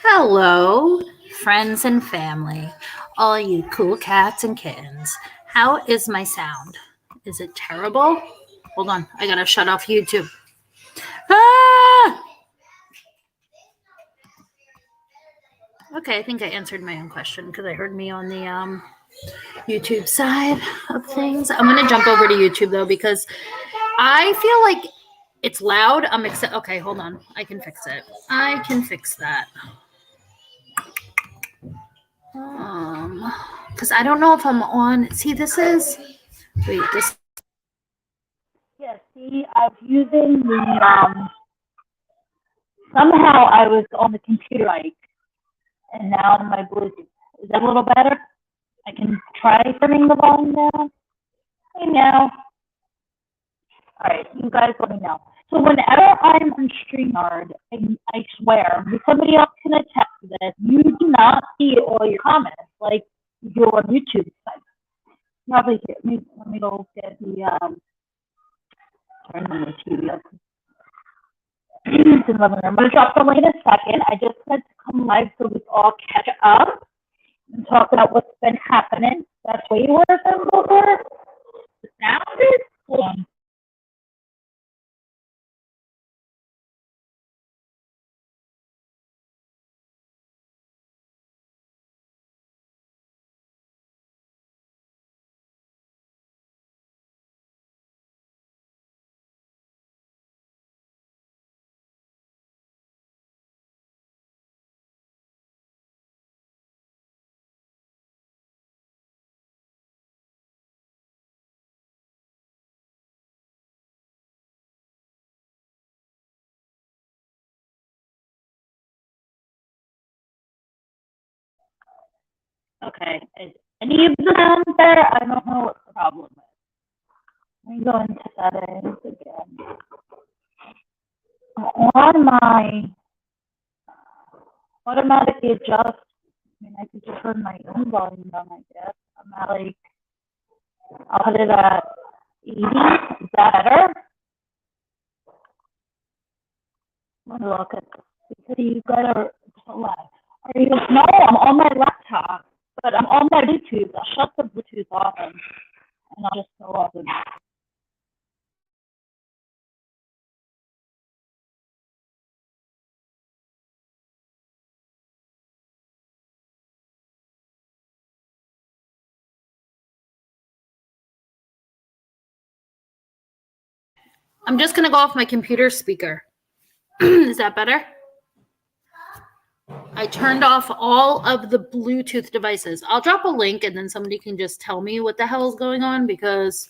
Hello, friends and family, all you cool cats and kittens. How is my sound? Is it terrible? Hold on, I gotta shut off YouTube. Ah! Okay, I think I answered my own question because I heard me on the YouTube side of things. I'm gonna jump over to YouTube though because I feel like it's loud. Okay, hold on. I can fix it. I can fix that. Because I don't know if I'm on. See, this is. Wait, this. Yeah, see, I was using the, somehow I was on the computer mic, and now my Bluetooth. Is that a little better? I can try turning the volume down. Hey, Meow. All right, you guys let me know. So whenever I'm on StreamYard, I swear, somebody else can attest to this, you do not see all your comments like you do on YouTube. Probably here. Let me go get the, turn on the TV up. I'm going to drop the link in a second. I just had to come live so we all catch up and talk about what's been happening. That's way worse than before. The sound is cool. Okay. Is any of the sounds there? I don't know what the problem is. Let me go into settings again. On my automatically adjust. I mean, I could just turn my own volume down, I guess. I'm at like, I'll put it at 80. Is that better? Let me look at this. Because you gotta select. Are you? No, I'm on my laptop, but I'm on my Bluetooth. I'll shut the Bluetooth off and I'll just go up and. I'm just gonna go off my computer speaker. Is that better? I turned off all of the Bluetooth devices. I'll drop a link and then somebody can just tell me what the hell is going on because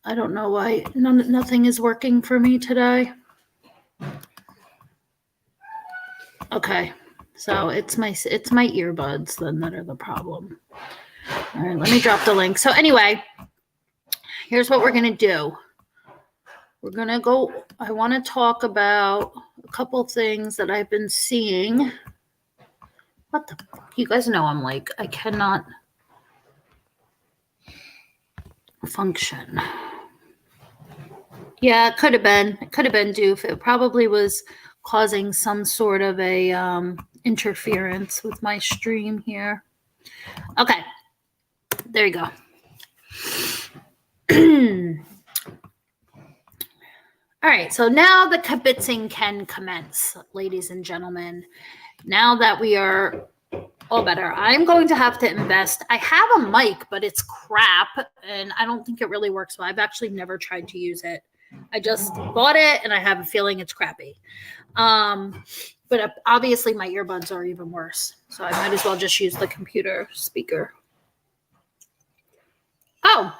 I don't know why nothing is working for me today. Okay, so it's my earbuds then that are the problem. All right, let me drop the link. So anyway, here's what we're gonna do. We're gonna go. I want to talk about a couple things that I've been seeing. What the fuck? You guys know I'm like, I cannot function. Yeah, it could have been. It could have been doof. It probably was causing some sort of a interference with my stream here. Okay. There you go. All right, so now the kibitzing can commence, ladies and gentlemen. Now that we are all better, I'm going to have to invest. I have a mic, but it's crap, and I don't think it really works well. I've actually never tried to use it. I just bought it, and I have a feeling it's crappy. But obviously, my earbuds are even worse, so I might as well just use the computer speaker. Oh,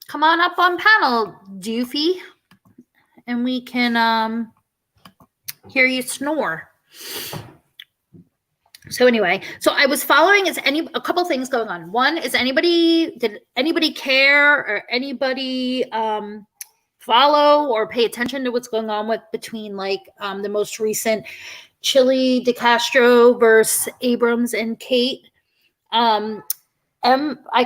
come on up on panel, doofy. And we can hear you snore. So anyway, so I was following a couple things going on. One is did anybody care or anybody follow or pay attention to what's going on between like the most recent Chili DeCastro versus Abrams and Kate? I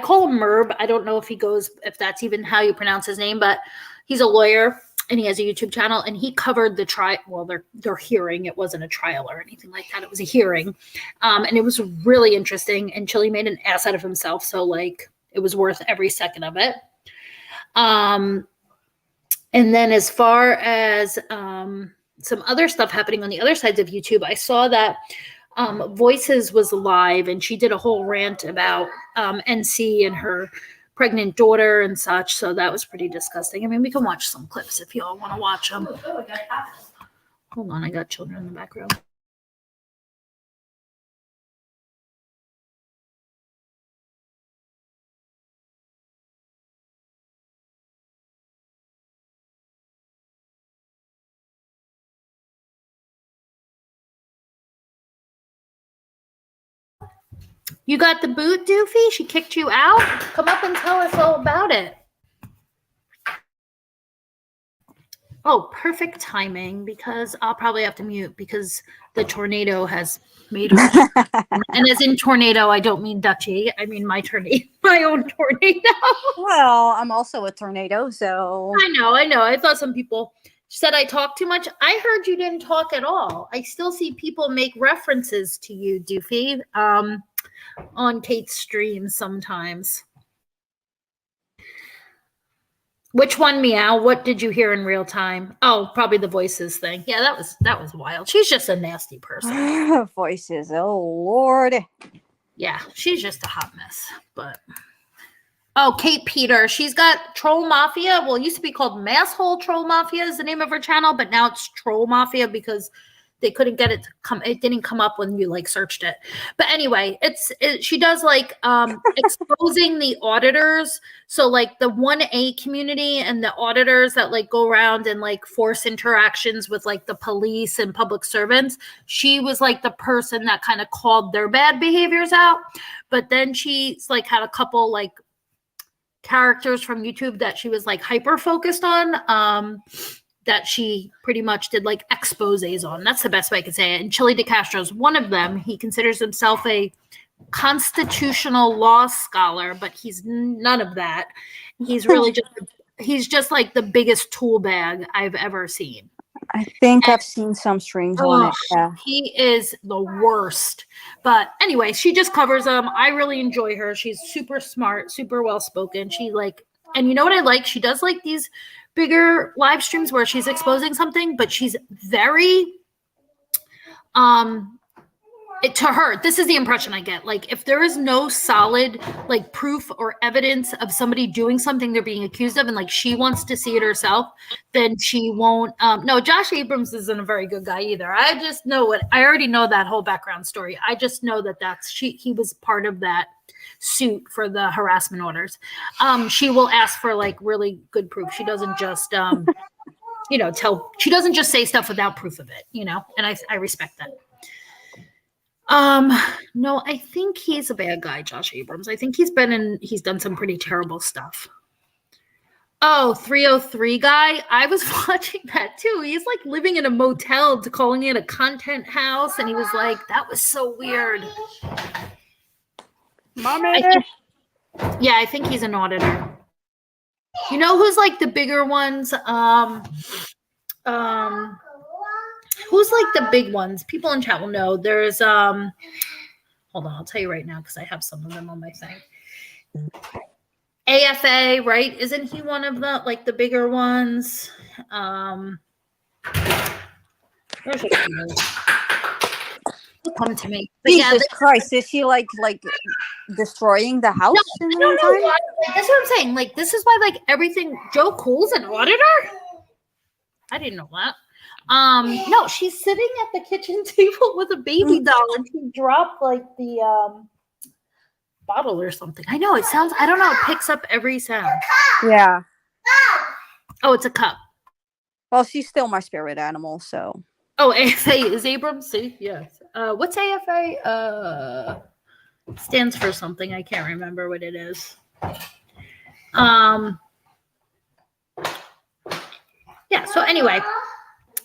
call him Merb. I don't know if that's even how you pronounce his name, but he's a lawyer. and he has a YouTube channel, and he covered the their hearing. It wasn't a trial or anything like that. It was a hearing. And it was really interesting, and Chili made an ass out of himself. So like, it was worth every second of it. And then as far as some other stuff happening on the other sides of YouTube, I saw that Voices was live, and she did a whole rant about NC and her pregnant daughter and such. So that was pretty disgusting. I mean, we can watch some clips if you all want to watch them. Hold on, I got children in the background. You got the boot, Doofy? She kicked you out? Come up and tell us all about it. Oh, perfect timing, because I'll probably have to mute because the tornado has made her. And as in tornado, I don't mean Dutchie. I mean my own tornado. Well, I'm also a tornado, so. I know. I thought some people said I talk too much. I heard you didn't talk at all. I still see people make references to you, Doofy, on Kate's streams sometimes. Which one, Meow? What did you hear in real time? Oh, probably the Voices thing. Yeah, that was wild. She's just a nasty person. Voices, oh Lord. Yeah, she's just a hot mess. But oh, Kate Peter, she's got Troll Mafia. Well, it used to be called Masshole Troll Mafia is the name of her channel, but now it's Troll Mafia because they couldn't get it to come. It didn't come up when you like searched it. But anyway, she does like exposing the auditors. So like the 1A community and the auditors that like go around and like force interactions with like the police and public servants. She was like the person that kind of called their bad behaviors out. But then she's like had a couple like characters from YouTube that she was like hyper focused on. That she pretty much did like exposés on. That's the best way I could say it. And Chili DeCastro is one of them. He considers himself a constitutional law scholar, but he's none of that. He's really just like the biggest tool bag I've ever seen. I think I've seen some streams on it. Yeah. He is the worst. But anyway, she just covers them. I really enjoy her. She's super smart, super well spoken. She like, and you know what I like? She does like these bigger live streams where she's exposing something, but she's very to her, this is the impression I get. Like if there is no solid like proof or evidence of somebody doing something they're being accused of, and like she wants to see it herself, then she won't. No, Josh Abrams isn't a very good guy either. I just know I already know that whole background story. I just know that he was part of that suit for the harassment orders. She will ask for like really good proof. She doesn't just she doesn't just say stuff without proof of it, and I respect that. No, I think he's a bad guy, Josh Abrams. I think he's done some pretty terrible stuff. Oh, 303 guy. I was watching that too. He's like living in a motel, calling it a content house, and he was like, that was so weird. Mommy. I think he's an auditor. You know who's like the bigger ones? Who's like the big ones? People in chat will know. There's hold on, I'll tell you right now because I have some of them on my thing. AFA, right? Isn't he one of the bigger ones? Where's it? Come to me. But Jesus Christ, is she like destroying the house? No, I don't know why. That's what I'm saying. Like, this is why like everything. Joe Cool's an auditor. I didn't know that. No, she's sitting at the kitchen table with a baby doll, and she dropped like the bottle or something. I know it sounds. I don't know. It picks up every sound. Yeah. Oh, it's a cup. Well, she's still my spirit animal, so. Oh, AFA is Abrams. See, yes. What's AFA? Stands for something. I can't remember what it is. Yeah. So anyway,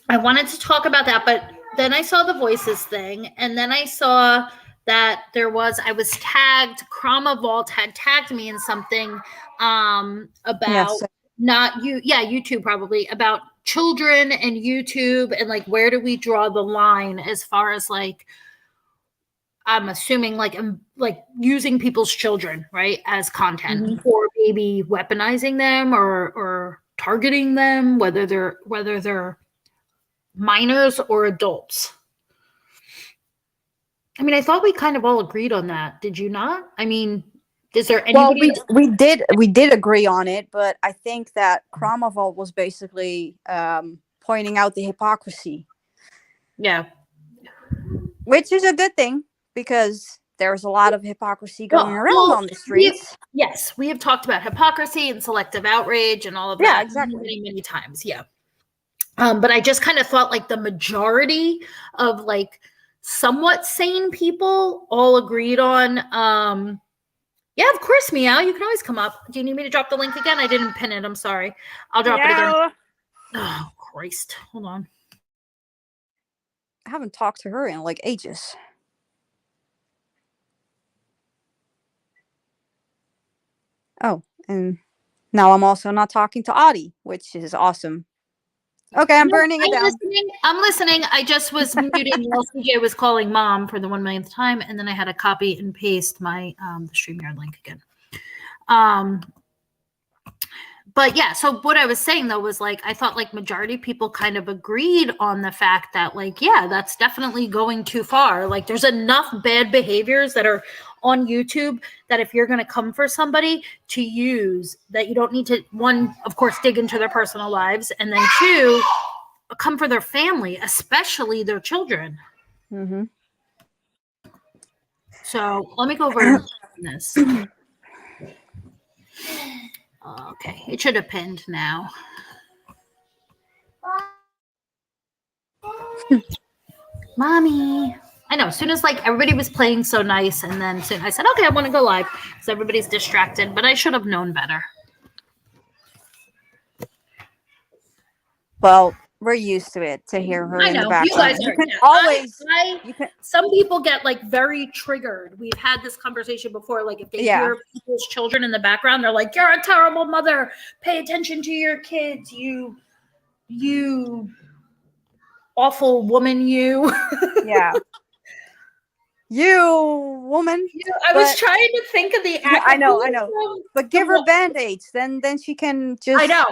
I wanted to talk about that, but then I saw the Voices thing, and then I saw that I was tagged. Krama Vault had tagged me in something about not you. Yeah, YouTube probably about children and YouTube, and like where do we draw the line as far as like I'm assuming like using people's children, right, as content, or maybe weaponizing them or targeting them, whether they're minors or adults. I mean, I thought we kind of all agreed on that. Did you not? I mean, is there anybody? Well, we did agree on it, but I think that Kramoval was basically pointing out the hypocrisy. Yeah. Which is a good thing, because there's a lot of hypocrisy going around on the streets. Yes, we have talked about hypocrisy and selective outrage and all of that many, many times. Yeah. But I just kind of thought like the majority of like somewhat sane people all agreed on, yeah, of course, Meow, you can always come up. Do you need me to drop the link again? I didn't pin it. I'm sorry. I'll drop it again. Oh, Christ. Hold on. I haven't talked to her in like ages. Oh, and now I'm also not talking to Audie, which is awesome. Okay, I'm burning it down. I'm listening. I just was muting while CJ was calling mom for the 1 millionth time, and then I had to copy and paste my the StreamYard link again. But yeah, so what I was saying though was like I thought like majority of people kind of agreed on the fact that like, yeah, that's definitely going too far. Like there's enough bad behaviors that are on YouTube that if you're going to come for somebody to use, that you don't need to, one, of course, dig into their personal lives, and then two, come for their family, especially their children. Mm-hmm. So let me go over this. Okay, it should have pinned now. Mommy. I know, as soon as like everybody was playing so nice, and then soon I said, okay, I want to go live because everybody's distracted, but I should have known better. Well, we're used to it, to hear her in the background. You guys you can always. Some people get like very triggered. We've had this conversation before. Like if they hear people's children in the background, they're like, "You're a terrible mother. Pay attention to your kids. You awful woman. You." Yeah. You woman. I was trying to think of the. I know. But give her band-aids, then she can just. I know.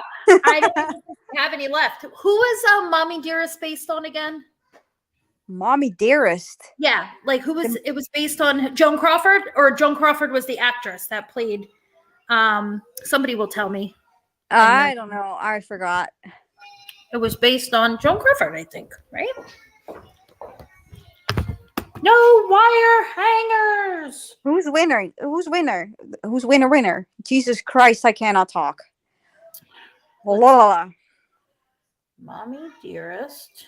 I don't have any left. Who is Mommy Dearest based on again? Mommy Dearest. Yeah, like who was it was based on Joan Crawford, or Joan Crawford was the actress that played somebody will tell me. I don't know. I forgot. It was based on Joan Crawford, I think, right? No wire hangers. Who's winner? Who's winner? Jesus Christ, I cannot talk. La. Mommy Dearest.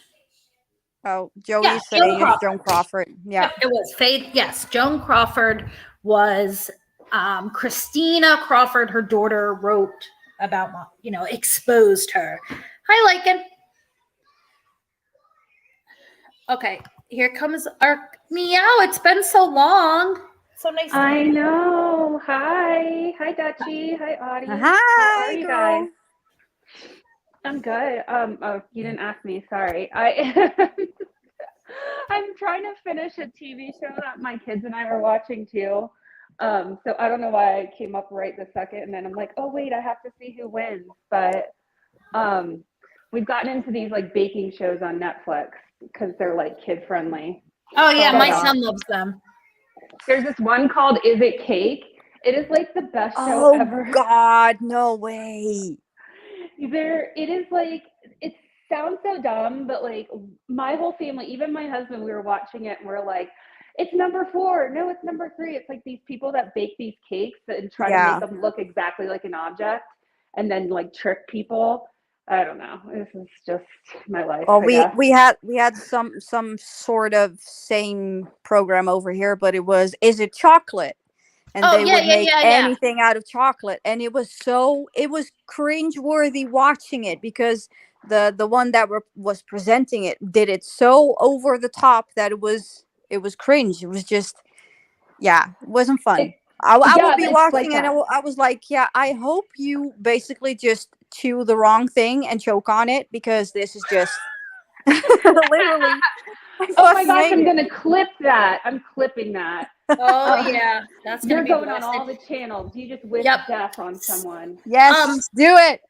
Oh, Joey's saying it's Joan Crawford. Yeah. It was Faith. Yes, Joan Crawford was Christina Crawford, her daughter, wrote about, exposed her. Hi, Lycan. Okay, here comes our Meow. It's been so long. So nice. I know. Hi, Dutchie. Hi, Audie. Hi. How are you girl. guys? I'm good. Oh, you didn't ask me. Sorry. I'm trying to finish a TV show that my kids and I were watching too. So I don't know why I came up right this second, and then I'm like, oh wait, I have to see who wins. But we've gotten into these like baking shows on Netflix because they're like kid friendly. Oh yeah, my son loves them. There's this one called Is It Cake? It is like the best show ever. Oh God, no way. It is like, it sounds so dumb, but like my whole family, even my husband, we were watching it and we're like, it's number 4. No, it's number 3. It's like these people that bake these cakes and try to make them look exactly like an object and then like trick people. I don't know. This is just my life. Well, we had some sort of same program over here, but it was Is It Chocolate? And they would make anything out of chocolate, and it was cringe-worthy watching it, because the one that was presenting it did it so over the top that it was cringe. It was just, it wasn't fun. I Yeah, will be it's watching, like and that. I was like, yeah, I hope you basically just chew the wrong thing and choke on it, because this is just literally Oh my gosh, I'm fascinating. gonna clip that. I'm clipping that. Oh yeah, that's gonna You're be going on all blasted. the channels. You just wish Yep. death on someone. Yes, do it.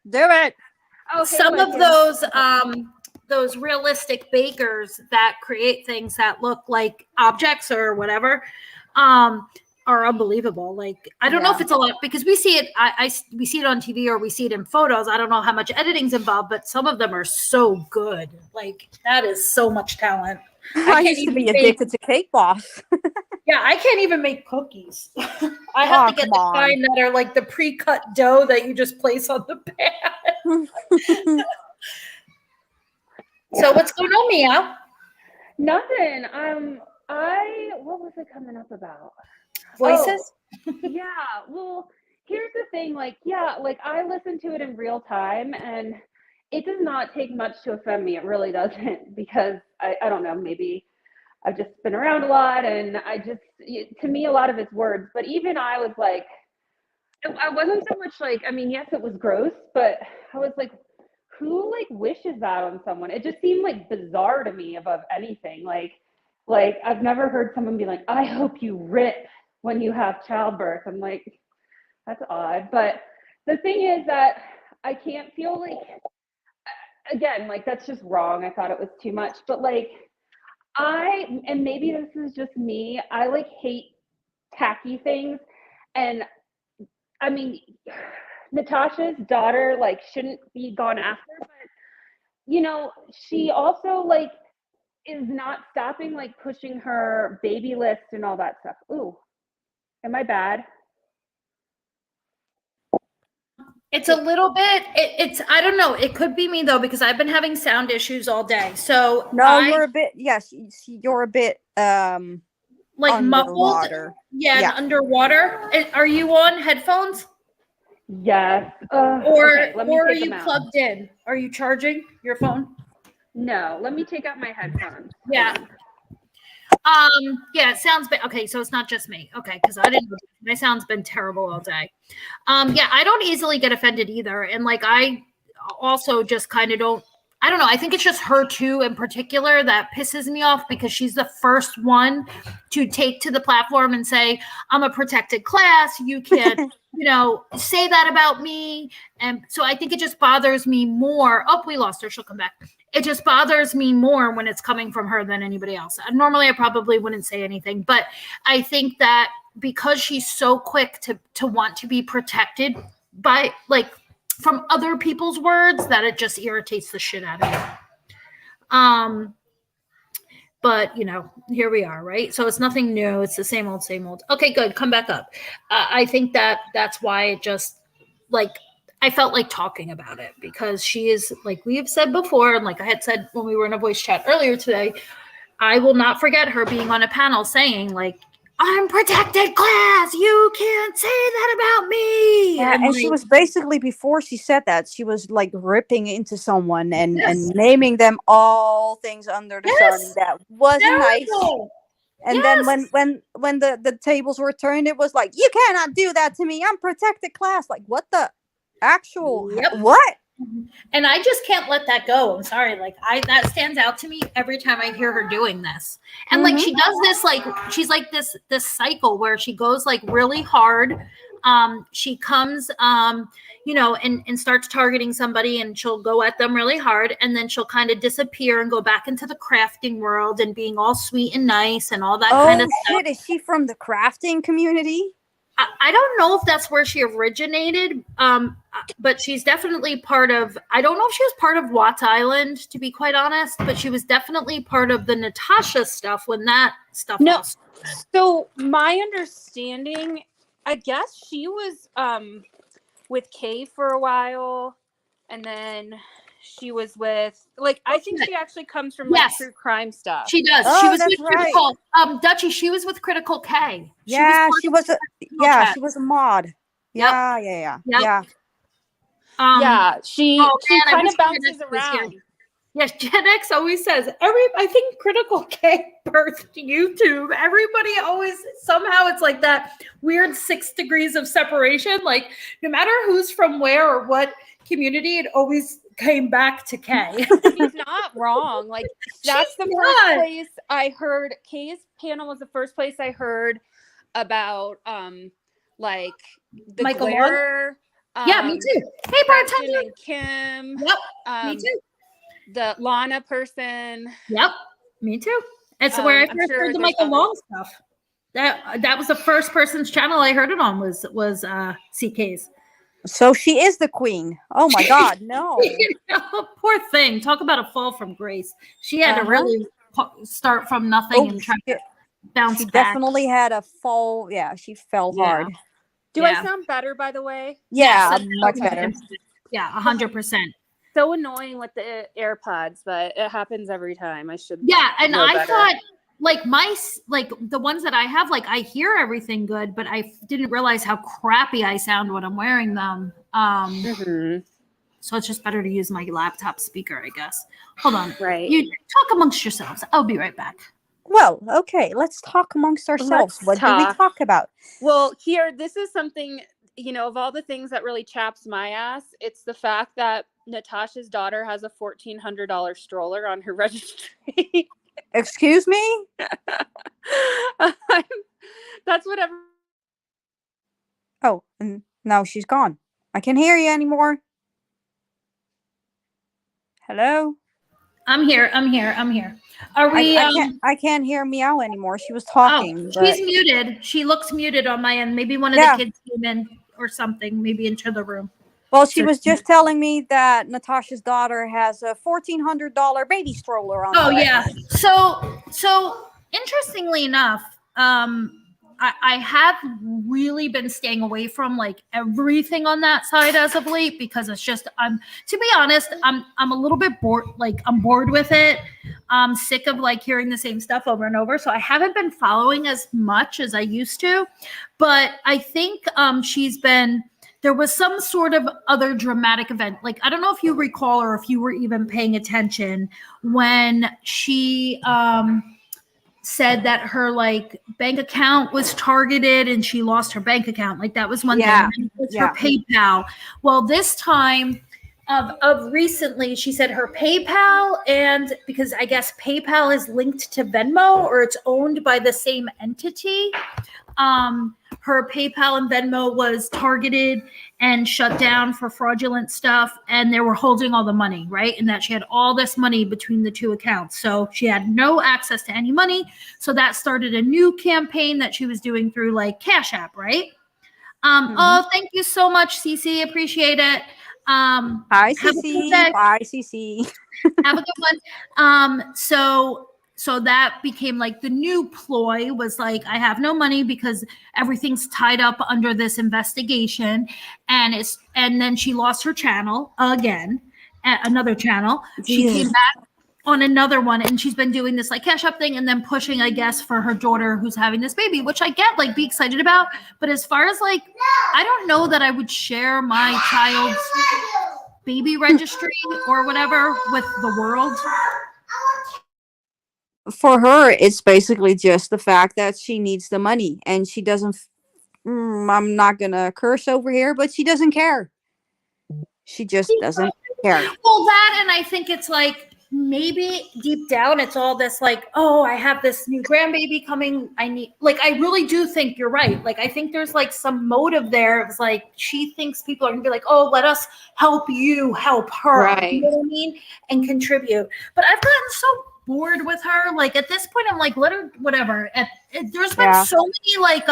Oh, hey, Some of Lincoln. those realistic bakers that create things that look like objects or whatever are unbelievable. Like, I don't know if Yeah. it's a lot because we see it we see it on TV or we see it in photos. I don't know how much editing's involved, but some of them are so good. Like, that is so much talent. I can't used to be even make, addicted to Cake Boss. yeah, I can't even make cookies. I have Oh, to get come the on. kind that are like the pre-cut dough that you just place on the pan. So what's going on, Meow? Nothing. What was it coming up about? Voices? Yeah. Well, here's the thing. Like, yeah, like I listen to it in real time, and it does not take much to offend me. It really doesn't, because I don't know, maybe I've just been around a lot, and to me, a lot of it's words. But even I was like, I wasn't so much like, I mean, yes, it was gross, but I was like, who like wishes that on someone? It just seemed like bizarre to me above anything. Like I've never heard someone be like, I hope you rip when you have childbirth. I'm like, that's odd. But the thing is that I can't feel like, again, like that's just wrong. I thought it was too much. But like and maybe this is just me, I like hate tacky things. And I mean, Natasha's daughter like shouldn't be gone after, but she also like is not stopping like pushing her baby list and all that stuff. Ooh, am I bad? It's a little bit. It's I don't know. It could be me though because I've been having sound issues all day. So No, you're a bit. Yes, you're a bit like muffled. underwater. Yeah, Yeah. and underwater. Are you on headphones? Yes. Or okay, let me are take you them out. plugged in? Are you charging your phone? No, let me take out my headphones. Yeah. Yeah, it sounds bad. Okay, so it's not just me. Okay, because I didn't. My sound's been terrible all day. Yeah, I don't easily get offended either, and like I also just kind of don't. I don't know. I think it's just her too, in particular, that pisses me off because she's the first one to take to the platform and say, "I'm a protected class. You can't." Say that about me. And so I think it just bothers me more. Oh, we lost her. She'll come back. It just bothers me more when it's coming from her than anybody else. Normally, I probably wouldn't say anything, but I think that because she's so quick to want to be protected by like from other people's words, that it just irritates the shit out of me. But here we are, right? So it's nothing new. It's the same old, same old. Okay, good. Come back up. I think that's why it just like I felt like talking about it because she is like we have said before, and like I had said when we were in a voice chat earlier today, I will not forget her being on a panel saying like, I'm protected class. You can't say that about me. Yeah, and she was basically, before she said that, she was like ripping into someone and naming them all things under the sun that wasn't nice. And then when the tables were turned, it was like, you cannot do that to me. I'm protected class. Like, what the actual what? And I just can't let that go. I'm sorry. Like that stands out to me every time I hear her doing this. And like she does this, like she's like this cycle where she goes like really hard. She comes and starts targeting somebody and she'll go at them really hard and then she'll kind of disappear and go back into the crafting world and being all sweet and nice and all that kind of stuff. Shit, is she from the crafting community? I don't know if that's where she originated, but she's definitely part of, I don't know if she was part of Watts Island, to be quite honest, but she was definitely part of the Natasha stuff when that stuff was. So my understanding, I guess she was with Kay for a while, and then she was with, like, I think she actually comes from like true crime stuff. She does. Oh, she was that's with Critical. Dutchie, she was with Critical K. She was a mod. Yeah. Yeah, she kind of bounces around. Yes, Gen X always says I think Critical K birthed YouTube. Everybody always somehow it's like that weird 6 degrees of separation. Like no matter who's from where or what community, it always came back to K. He's not wrong. Like that's the first place I heard. Kay's panel was the first place I heard about like the Michael glare. Yeah, me too. Hey, bartender. And Kim. Yep. Me too. The Lana person. Yep. Me too. It's where I first heard the Michael Long stuff. That was the first person's channel I heard it on was CK's. So she is the queen. Oh my God, no. Poor thing. Talk about a fall from grace. She had to really start from nothing and try to bounce she back. Definitely had a fall. Yeah, she fell hard. Do I sound better, by the way? Yeah, much better. Yeah, 100%. So annoying with the AirPods, but it happens every time. I should. Yeah, and I thought like the ones that I have, like I hear everything good, but I didn't realize how crappy I sound when I'm wearing them. So it's just better to use my laptop speaker, I guess. Hold on. Right. You talk amongst yourselves. I'll be right back. Well, okay, let's talk amongst ourselves. What do we talk about? Well, this is something, of all the things that really chaps my ass, it's the fact that Natasha's daughter has a $1,400 stroller on her registry. Excuse me? That's whatever. Oh, and now she's gone. I can't hear you anymore. Hello? I'm here. Are we? I can't hear Meow anymore. She was talking. She's muted. She looks muted on my end. Maybe one of the kids came in or something. Maybe into the room. Well, she was just telling me that Natasha's daughter has a $1,400 baby stroller on. Oh yeah. So interestingly enough, I have really been staying away from like everything on that side as of late because it's just to be honest, I'm a little bit bored. Like I'm bored with it. I'm sick of like hearing the same stuff over and over. So I haven't been following as much as I used to. But I think there was some sort of other dramatic event. Like, I don't know if you recall or if you were even paying attention when she said that her like bank account was targeted and she lost her bank account. Like that was one thing. It was her PayPal. Well, this time of recently, she said her PayPal, and because I guess PayPal is linked to Venmo or it's owned by the same entity. Her PayPal and Venmo was targeted and shut down for fraudulent stuff, and they were holding all the money, right? And that she had all this money between the two accounts. So she had no access to any money. So that started a new campaign that she was doing through like Cash App, right? Oh, thank you so much, Cece. Appreciate it. Hi, Cece. Bye, Cece. Have a good one. So that became like the new ploy was like, I have no money because everything's tied up under this investigation. And then she lost her channel again, at another channel. She came back on another one and she's been doing this like Cash App thing and then pushing, I guess, for her daughter who's having this baby, which I get, like be excited about. But as far as like, I don't know that I would share my child's baby registry or whatever with the world. For her, it's basically just the fact that she needs the money and she doesn't, I'm not going to curse over here, but she doesn't care. She just doesn't care. Well, that, and I think it's like, maybe deep down, it's all this like, oh, I have this new grandbaby coming. I really do think you're right. Like, I think there's like some motive there. It's like, she thinks people are gonna be like, oh, let us help you, help her. Right. You know what I mean? And contribute. But I've gotten so bored with her. Like at this point, I'm like, let her, whatever. There's been so many like,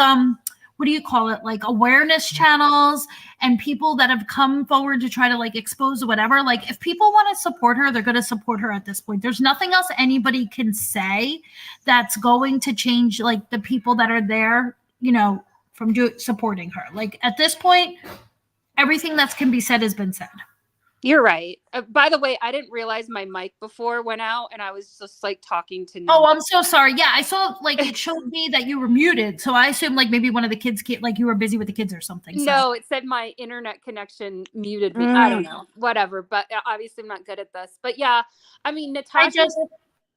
what do you call it? Like awareness channels and people that have come forward to try to like expose whatever. Like if people want to support her, they're going to support her at this point. There's nothing else anybody can say that's going to change like the people that are there, from supporting her. Like at this point, everything that can be said has been said. You're right. By the way, I didn't realize my mic before went out, and I was just like talking to no. Oh, I'm so sorry. Yeah, I saw like it showed me that you were muted, so I assumed like maybe one of the kids, like you were busy with the kids or something. So. No, it said my internet connection muted me. I don't know, whatever. But obviously, I'm not good at this. But yeah, I mean, Natasha's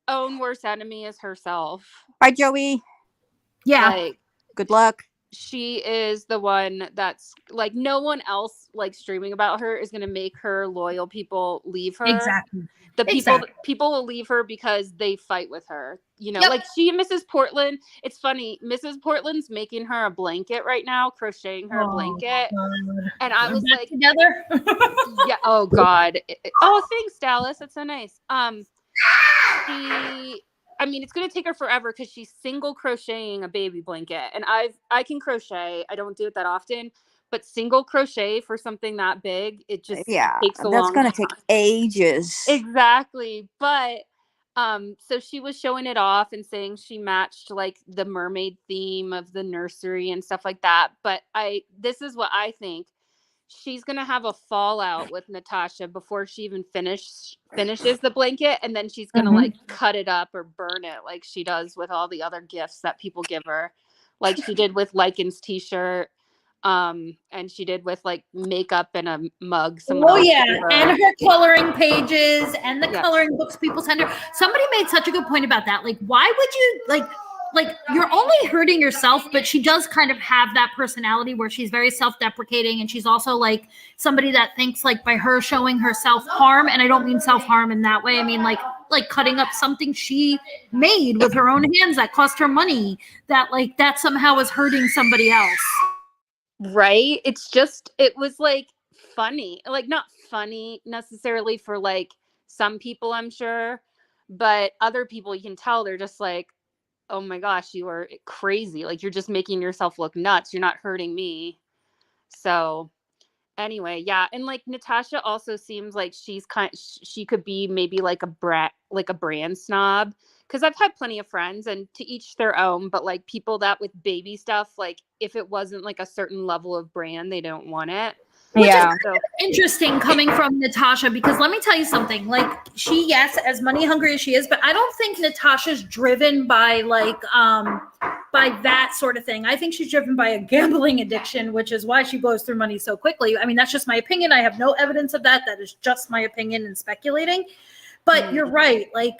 own worst enemy is herself. Bye, Joey. Yeah. Like, good luck. She is the one that's like no one else like streaming about her is going to make her loyal people leave her. Exactly. The people will leave her because they fight with her. You know, like she and Mrs. Portland. It's funny. Mrs. Portland's making her a blanket right now, crocheting her a blanket. God. And I was like, together. Yeah. Oh God. Oh, thanks, Dallas. That's so nice. I mean, it's going to take her forever because she's single crocheting a baby blanket. And I can crochet. I don't do it that often, but single crochet for something that big, it just takes a long time. That's going to take ages. Exactly. But, so she was showing it off and saying she matched like the mermaid theme of the nursery and stuff like that. But this is what I think. She's going to have a fallout with Natasha before she even finishes the blanket. And then she's going to like cut it up or burn it like she does with all the other gifts that people give her. Like she did with Lycan's t-shirt. And she did with like makeup and a mug. Oh yeah. And her coloring pages and the coloring books people send her. Somebody made such a good point about that. Like, why would you like you're only hurting yourself, but she does kind of have that personality where she's very self-deprecating, and she's also like somebody that thinks like by her showing her self-harm, and I don't mean self-harm in that way, I mean like cutting up something she made with her own hands that cost her money, that like that somehow is hurting somebody else. Right? It's just, it was like funny, like not funny necessarily for like some people, I'm sure, but other people you can tell they're just like, oh my gosh, you are crazy. Like you're just making yourself look nuts. You're not hurting me. So anyway, yeah. And like Natasha also seems like she could be maybe like a brand snob. Cause I've had plenty of friends, and to each their own, but like people that with baby stuff, like if it wasn't like a certain level of brand, they don't want it. Which is kind of interesting coming from Natasha, because let me tell you something, like she, yes, as money hungry as she is, but I don't think Natasha's driven by like, by that sort of thing. I think she's driven by a gambling addiction, which is why she blows through money so quickly. I mean, that's just my opinion. I have no evidence of that. That is just my opinion and speculating, but you're right. Like,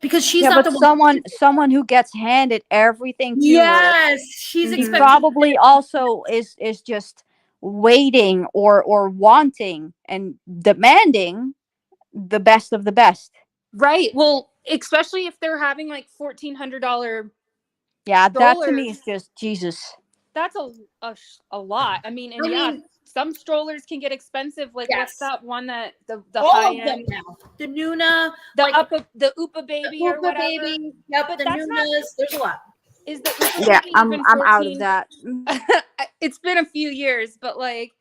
because she's not the someone who gets handed everything to her. She's probably also is just waiting or wanting and demanding the best of the best. Right. Well, especially if they're having like $1,400. Yeah, that to me is just Jesus. That's a lot. I mean, and some strollers can get expensive. Like what's that one that the high end now? The Nuna, the Upa baby or whatever. Baby. Yep, but the Nunas. There's a lot. Is the Upa baby I'm out of that. It's been a few years, but like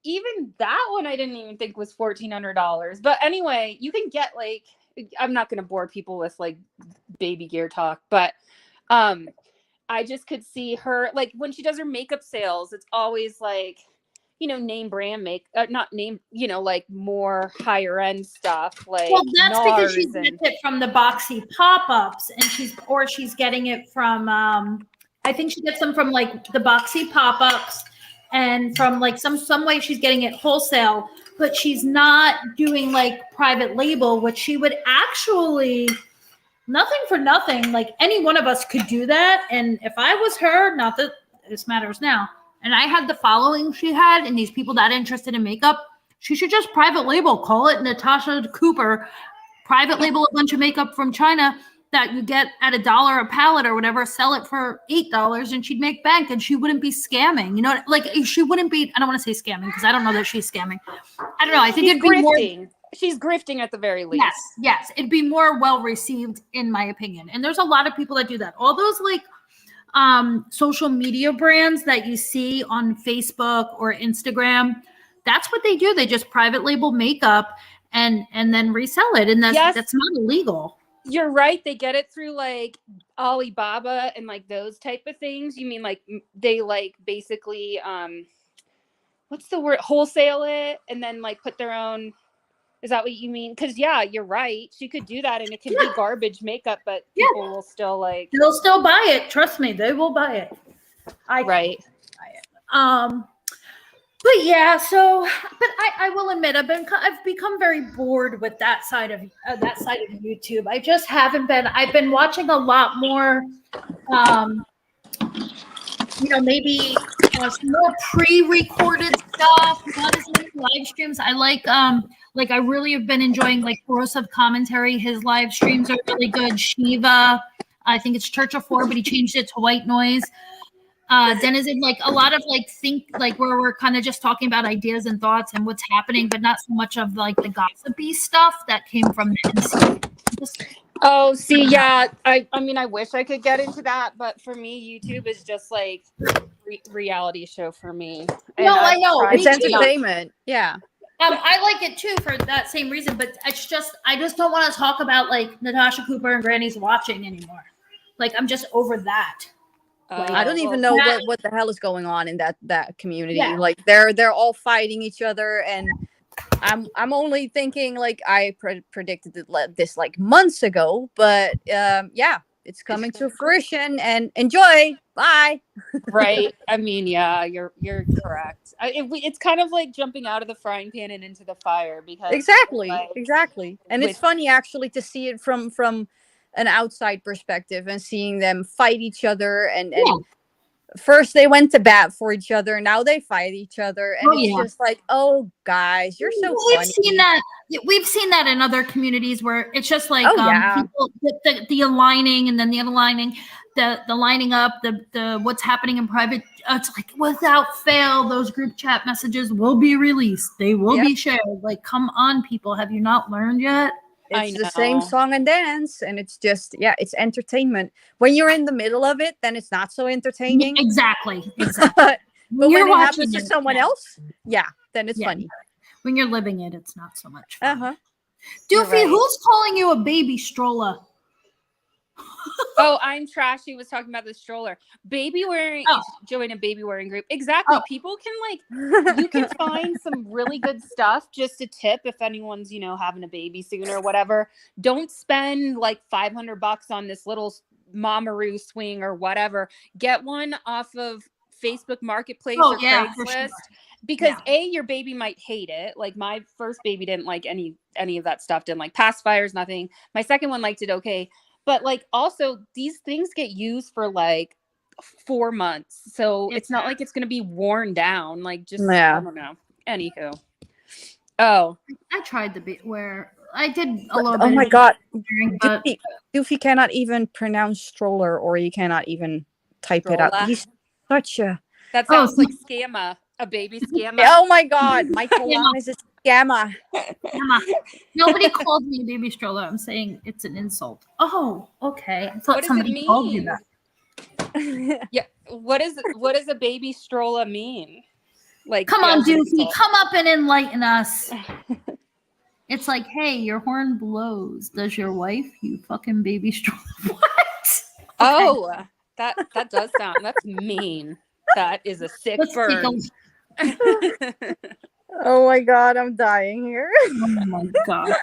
even that one I didn't even think was $1,400. But anyway, you can get like, I'm not going to bore people with like baby gear talk, but I just could see her like when she does her makeup sales, it's always like, you know, name brand not name, you know, like more higher end stuff. Like, well, that's because she gets it from the boxy pop-ups, and she's getting it from, I think she gets them from like the boxy pop-ups, and from like some way she's getting it wholesale, but she's not doing like private label, which she would actually, nothing for nothing, like any one of us could do that. And if I was her, not that this matters now, and I had the following she had and these people that interested in makeup, she should just private label, call it Natasha Cooper, private label a bunch of makeup from China that you get at $1 a palette or whatever, sell it for $8, and she'd make bank, and she wouldn't be scamming. You know, like she wouldn't be, I don't want to say scamming because I don't know that she's scamming. I don't know. I think it'd be more. She's grifting at the very least. Yes. It'd be more well received in my opinion. And there's a lot of people that do that. All those like social media brands that you see on Facebook or Instagram, that's what they do. They just private label makeup and then resell it. And that's not illegal. You're right. They get it through like Alibaba and like those type of things. You mean like they like basically what's the word? Wholesale it and then like put their own. Is that what you mean? Because yeah, you're right. She could do that, and it can be garbage makeup, but people will still like. They'll still buy it. Trust me, they will buy it. I can't Right. buy it. But yeah, so but I will admit I've become very bored with that side of YouTube. I just haven't been. I've been watching a lot more, maybe some more pre-recorded stuff, not as many live streams. I like I really have been enjoying like Corrosive Commentary. His live streams are really good. Shiva, I think it's Church of Four, but he changed it to White Noise. Denizen, like a lot of where we're kind of just talking about ideas and thoughts and what's happening, but not so much of like the gossipy stuff that came from the NC. Oh, see, yeah. I mean, I wish I could get into that, but for me, YouTube is just like reality show for me. No, I know. It's entertainment. Yeah. I like it too for that same reason, but I just don't want to talk about like Natasha Cooper and Granny's watching anymore. Like I'm just over that. I don't even know what the hell is going on in that community. Yeah. Like they're all fighting each other, and I'm only thinking like I predicted this like months ago, but yeah, it's coming to fruition. And enjoy. Bye. Right. I mean, yeah, you're correct. It's kind of like jumping out of the frying pan and into the fire because exactly. And with- it's funny actually to see it from an outside perspective and seeing them fight each other and first they went to bat for each other, now they fight each other, and it's just like, oh guys, you're so funny. We've seen that in other communities where it's just like people, the aligning and then the aligning, the lining up, the what's happening in private. It's like without fail, those group chat messages will be released. They will be shared. Like, come on, people, have you not learned yet? It's the same song and dance, and it's just it's entertainment. When you're in the middle of it, then it's not so entertaining. Exactly. But when it happens to someone else, then it's funny. When you're living it, it's not so much fun. right. Doofy, who's calling you a baby stroller? Oh, I'm Trashy was talking about the stroller. Baby wearing, join a baby wearing group. Exactly. People can you can find some really good stuff. Just a tip if anyone's, having a baby soon or whatever. Don't spend like $500 on this little Mamaroo swing or whatever. Get one off of Facebook Marketplace or Craigslist. Because your baby might hate it. Like my first baby didn't like any of that stuff. Didn't like pacifiers, nothing. My second one liked it okay. But like also these things get used for like 4 months. So it's not like it's going to be worn down. Like just, I don't know. Anywho. Oh. I tried the bit where I did a little bit. Oh my God. But Doofy cannot even pronounce stroller, or he cannot even type it out. He's such a... That sounds like scammer. A baby scammer. Oh my God. Michael Long is a scammer. Nobody called me a baby stroller. I'm saying it's an insult. Oh, okay. I thought What does somebody it mean? called you that. Yeah. What does a baby stroller mean? Like, come on, Doofy, come up and enlighten us. It's like, hey, your horn blows. Does your wife, you fucking baby stroller? What? Okay. Oh, that does sound. That's mean. That is a sick burn. Oh my God, I'm dying here. Oh my God.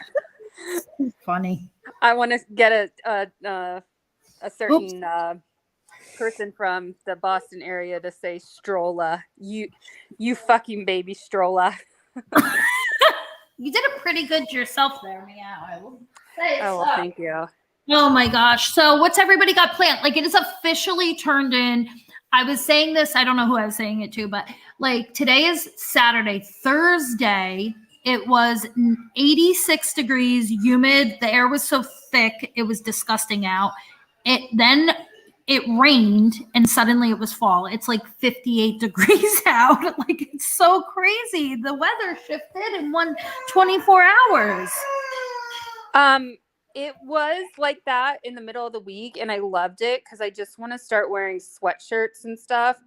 Funny. I want to get a certain person from the Boston area to say stroller. You fucking baby stroller. You did a pretty good yourself there, Meow. I will say so. Well, thank you. Oh my gosh. So what's everybody got planned? Like, it is officially turned in. I was saying this, I don't know who I was saying it to, but like today is Saturday. Thursday, it was 86 degrees, humid. The air was so thick, it was disgusting out. Then it rained and suddenly it was fall. It's like 58 degrees out. Like, it's so crazy. The weather shifted in 24 hours. It was like that in the middle of the week, and I loved it because I just want to start wearing sweatshirts and stuff.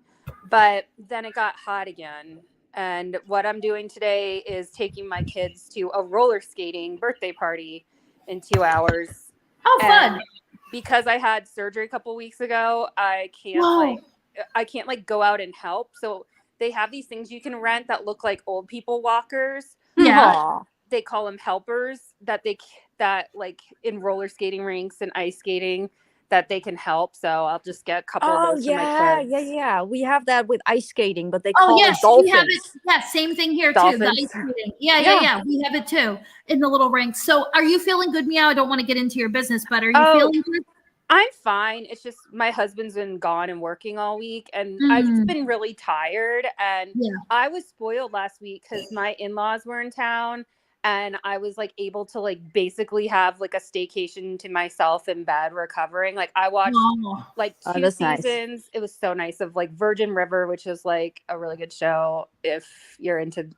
But then it got hot again. And what I'm doing today is taking my kids to a roller skating birthday party in 2 hours. Oh, fun. Because I had surgery a couple weeks ago, I can't go out and help. So they have these things you can rent that look like old people walkers. Yeah. Aw. They call them helpers that like in roller skating rinks and ice skating that they can help. So I'll just get a couple of Oh those for my yeah, kids. yeah. We have that with ice skating, but they Oh call yes, it dolphins. we have it. Yeah, same thing here too. The Dolphins. ice skating. Yeah, Yeah. We have it too in the little rinks. So, are you feeling good, Meow? I don't want to get into your business, but are you Oh, feeling good? I'm fine. It's just my husband's been gone and working all week, and I've just been really tired. And Yeah. I was spoiled last week because my in-laws were in town, and I was like able to like basically have like a staycation to myself in bed, recovering. Like I watched Oh, like Oh, 2 that's nice. seasons. It was so nice of like Virgin River, which is like a really good show if you're into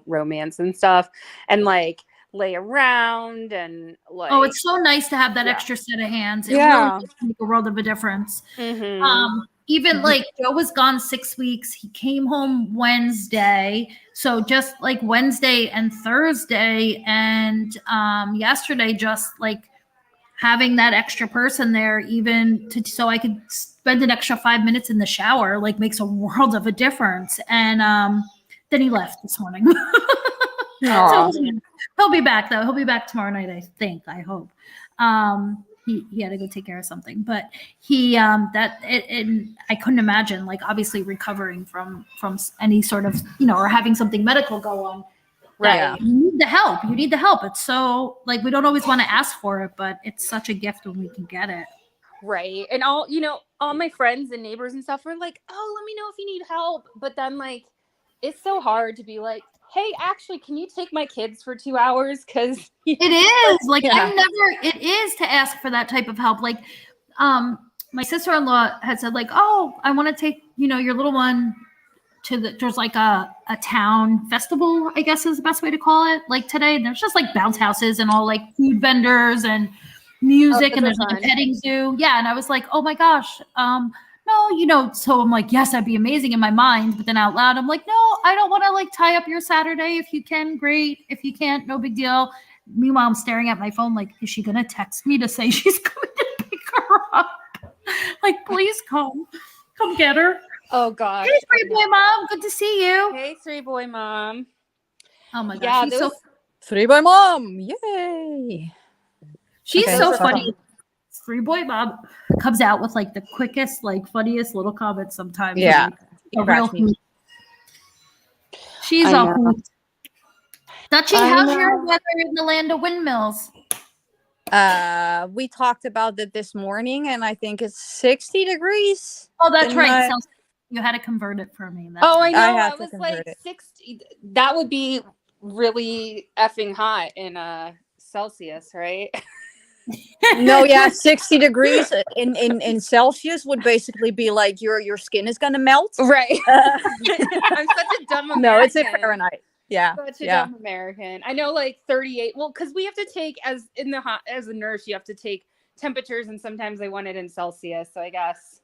romance and stuff, and like lay around and like oh, it's so nice to have that Yeah. extra set of hands. It Yeah. really does make a world of a difference. Mhm. Even like Joe was gone 6 weeks. He came home Wednesday. So just like Wednesday and Thursday and yesterday, just like having that extra person there, even so I could spend an extra 5 minutes in the shower, like makes a world of a difference. And then he left this morning. Aw. So he'll be back though. He'll be back tomorrow night, I think. I hope. He had to go take care of something, but he and I couldn't imagine like obviously recovering from any sort of or having something medical go on. Right. You need the help. You need the help. It's so like we don't always want to ask for it, but it's such a gift when we can get it. Right. And all my friends and neighbors and stuff were like, "Oh, let me know if you need help." But then like it's so hard to be like, "Hey, actually, can you take my kids for 2 hours cuz It is like Yeah. it is to ask for that type of help. Like, my sister-in-law had said like, "Oh, I want to take your little one to there's like a town festival, I guess is the best way to call it. Like today, and there's just like bounce houses and all like food vendors and music, and there's like a petting zoo. Yeah, and I was like, oh my gosh, no, so I'm like, yes, that'd be amazing in my mind, but then out loud, I'm like, no, I don't want to like tie up your Saturday. If you can, great. If you can't, no big deal. Meanwhile, I'm staring at my phone like, is she gonna text me to say she's coming to pick her up? Like, please come get her. Oh gosh. Hey, Three Boy Mom, good to see you. Hey, 3-boy mom. Oh my gosh, Yeah, she's so 3-boy mom. Yay. she's Okay, so so- funny. 3-boy Mom comes out with like the quickest, like funniest little comments sometimes. Yeah. Like, a real cracks me hoot. She's I a know. hoot. Dutchie, I how's your know. weather in the land of windmills? We talked about it this morning, and I think it's 60 degrees. Oh, that's in right. my- Celsius. You had to convert it for me. That's Oh, I right. know. I I, have to was convert like it. 60. That would be really effing hot in Celsius, right? No, yeah, 60 degrees in Celsius would basically be like your skin is gonna melt. Right. I'm such a dumb American. No, it's in Fahrenheit. Yeah. Such a yeah. dumb American. I know, like 38. Well, because we have to take as a nurse, you have to take temperatures, and sometimes they want it in Celsius. So I guess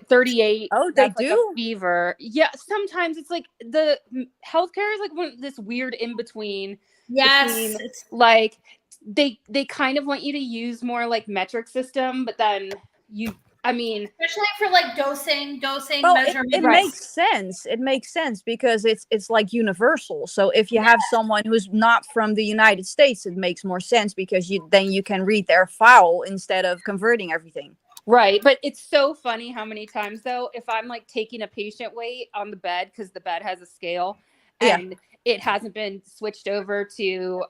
38. Oh, they that's like do? a fever. Yeah. Sometimes it's like the healthcare is like this weird in between. Yes. between, It's, like they kind of want you to use more like metric system, but then especially for like dosing Well, measurement. it Right. makes sense. It makes sense because it's like universal. So if you have someone who's not from the United States, it makes more sense because then you can read their file instead of converting everything. Right. But it's so funny how many times though, if I'm like taking a patient weight on the bed, because the bed has a scale and it hasn't been switched over to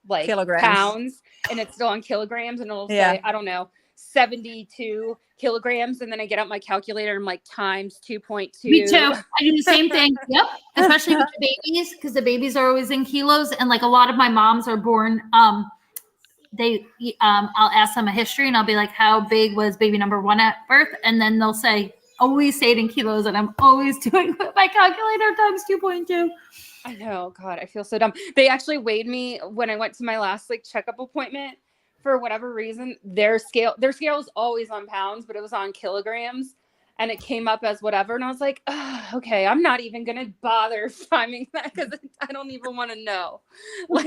like Kilograms. pounds, and it's still on kilograms, and it'll say, I don't know, 72 kilograms, and then I get out my calculator and I'm like times 2.2. Me too. I do the same thing. Yep. Especially with the babies, because the babies are always in kilos, and like a lot of my moms are born. I'll ask them a history, and I'll be like, "How big was baby number 1 at birth?" And then they'll always say it in kilos, and I'm always doing with my calculator times 2.2. I know. God, I feel so dumb. They actually weighed me when I went to my last like checkup appointment. For whatever reason, their scale is always on pounds, but it was on kilograms, and it came up as whatever. And I was like, okay, I'm not even gonna bother finding that because I don't even want to know. Like,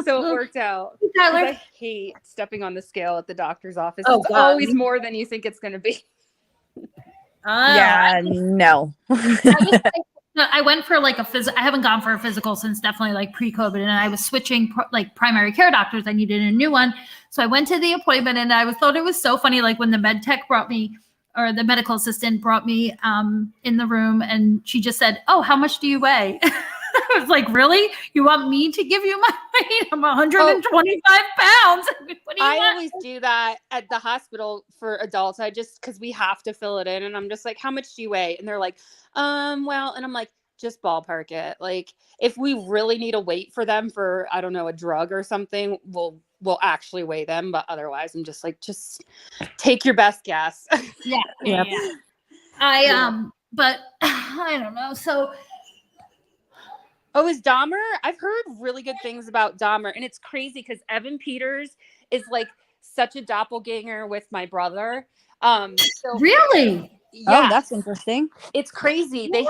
so it worked out. 'Cause Tyler, I hate stepping on the scale at the doctor's office. Oh, It's God. always more than you think it's gonna be. Oh, Yeah, no. I went for like a I haven't gone for a physical since definitely like pre-COVID, and I was switching like primary care doctors. I needed a new one, so I went to the appointment, and I thought it was so funny. Like when the med tech brought me, or the medical assistant brought me in the room, and she just said, "Oh, how much do you weigh?" I was like, "Really? You want me to give you my weight? I'm 125 pounds. What do you I want?" always do that at the hospital for adults. I just, because we have to fill it in, and I'm just like, how much do you weigh? And they're like, well, and I'm like, just ballpark it. Like, if we really need to wait for them for, I don't know, a drug or something, we'll actually weigh them. But otherwise, I'm just like, just take your best guess. Yeah. Yep. But I don't know. So Oh, is Dahmer? I've heard really good things about Dahmer, and it's crazy because Evan Peters is like such a doppelganger with my brother. So really, Oh, yeah, that's interesting. it's crazy. They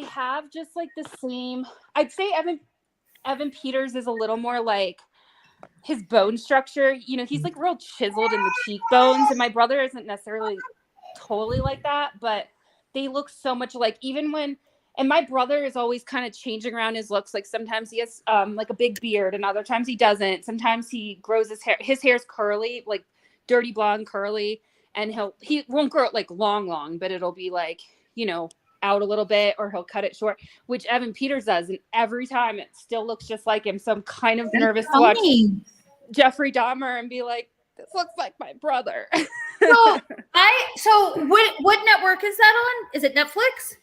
have just like the same. I'd say Evan Peters is a little more like his bone structure. You know, he's like real chiseled in the cheekbones, and my brother isn't necessarily totally like that, but they look so much alike. Even when, and my brother is always kind of changing around his looks. Like sometimes he has like a big beard, and other times he doesn't. Sometimes he grows his hair. His hair's curly, like dirty blonde curly, and he won't grow it like long, but it'll be like, you know, out a little bit, or he'll cut it short, which Evan Peters does, and every time it still looks just like him. So I'm kind of nervous to watch Jeffrey Dahmer and be like, this looks like my brother. So what network is that on? Is it Netflix?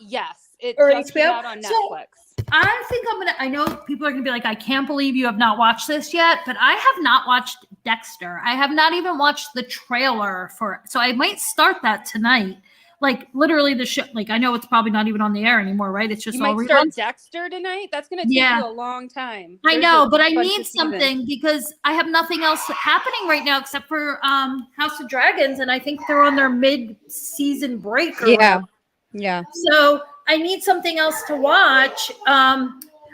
Yes, it Or just came HBO? out on So- Netflix. I think I know people are gonna be like, I can't believe you have not watched this yet, but I have not watched Dexter. I have not even watched the trailer for it. So I might start that tonight. Like literally the show, like I know it's probably not even on the air anymore, right? It's just You all might start reruns. Dexter tonight. That's gonna take Yeah. you a long time. I There's know, a but I bunch need of seasons. something because I have nothing else happening right now except for House of Dragons, and I think they're on their mid-season break or whatever. Yeah. So I need something else to watch.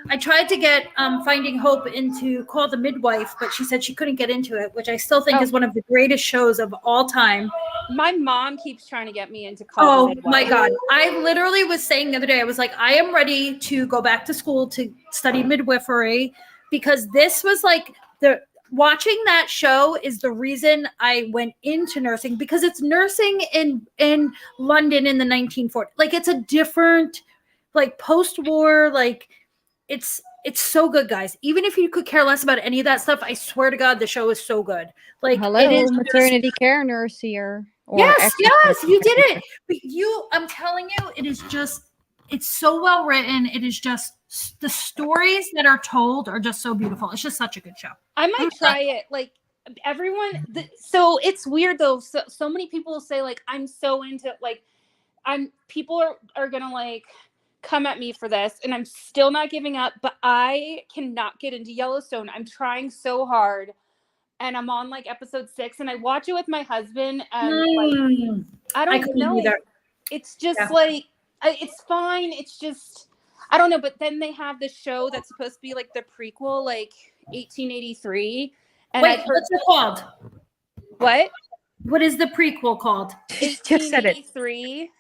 I tried to get Finding Hope into Call the Midwife, but she said she couldn't get into it, which I still think is one of the greatest shows of all time. My mom keeps trying to get me into Call the Midwife. My God. I literally was saying the other day, I was like, I am ready to go back to school to study midwifery, because this was like watching that show is the reason I went into nursing, because it's nursing in London in the 1940s. Like it's a different, like post-war, like it's so good, guys. Even if you could care less about any of that stuff, I swear to God, the show is so good. Like Hello, it is maternity care nurse here. Or yes, you did it. But I'm telling you, it is just, it's so well written. It is just, the stories that are told are just so beautiful. It's just such a good show. I might try it. Like everyone, so it's weird though. So many people say like, I'm so into like, people are gonna like come at me for this, and I'm still not giving up, but I cannot get into Yellowstone. I'm trying so hard, and I'm on like episode 6, and I watch it with my husband, and like I don't know, it's just like it's fine, it's just I don't know. But then they have the show that's supposed to be like the prequel, like 1883, and wait, what's it called? What is the prequel called? Just said it. 1883.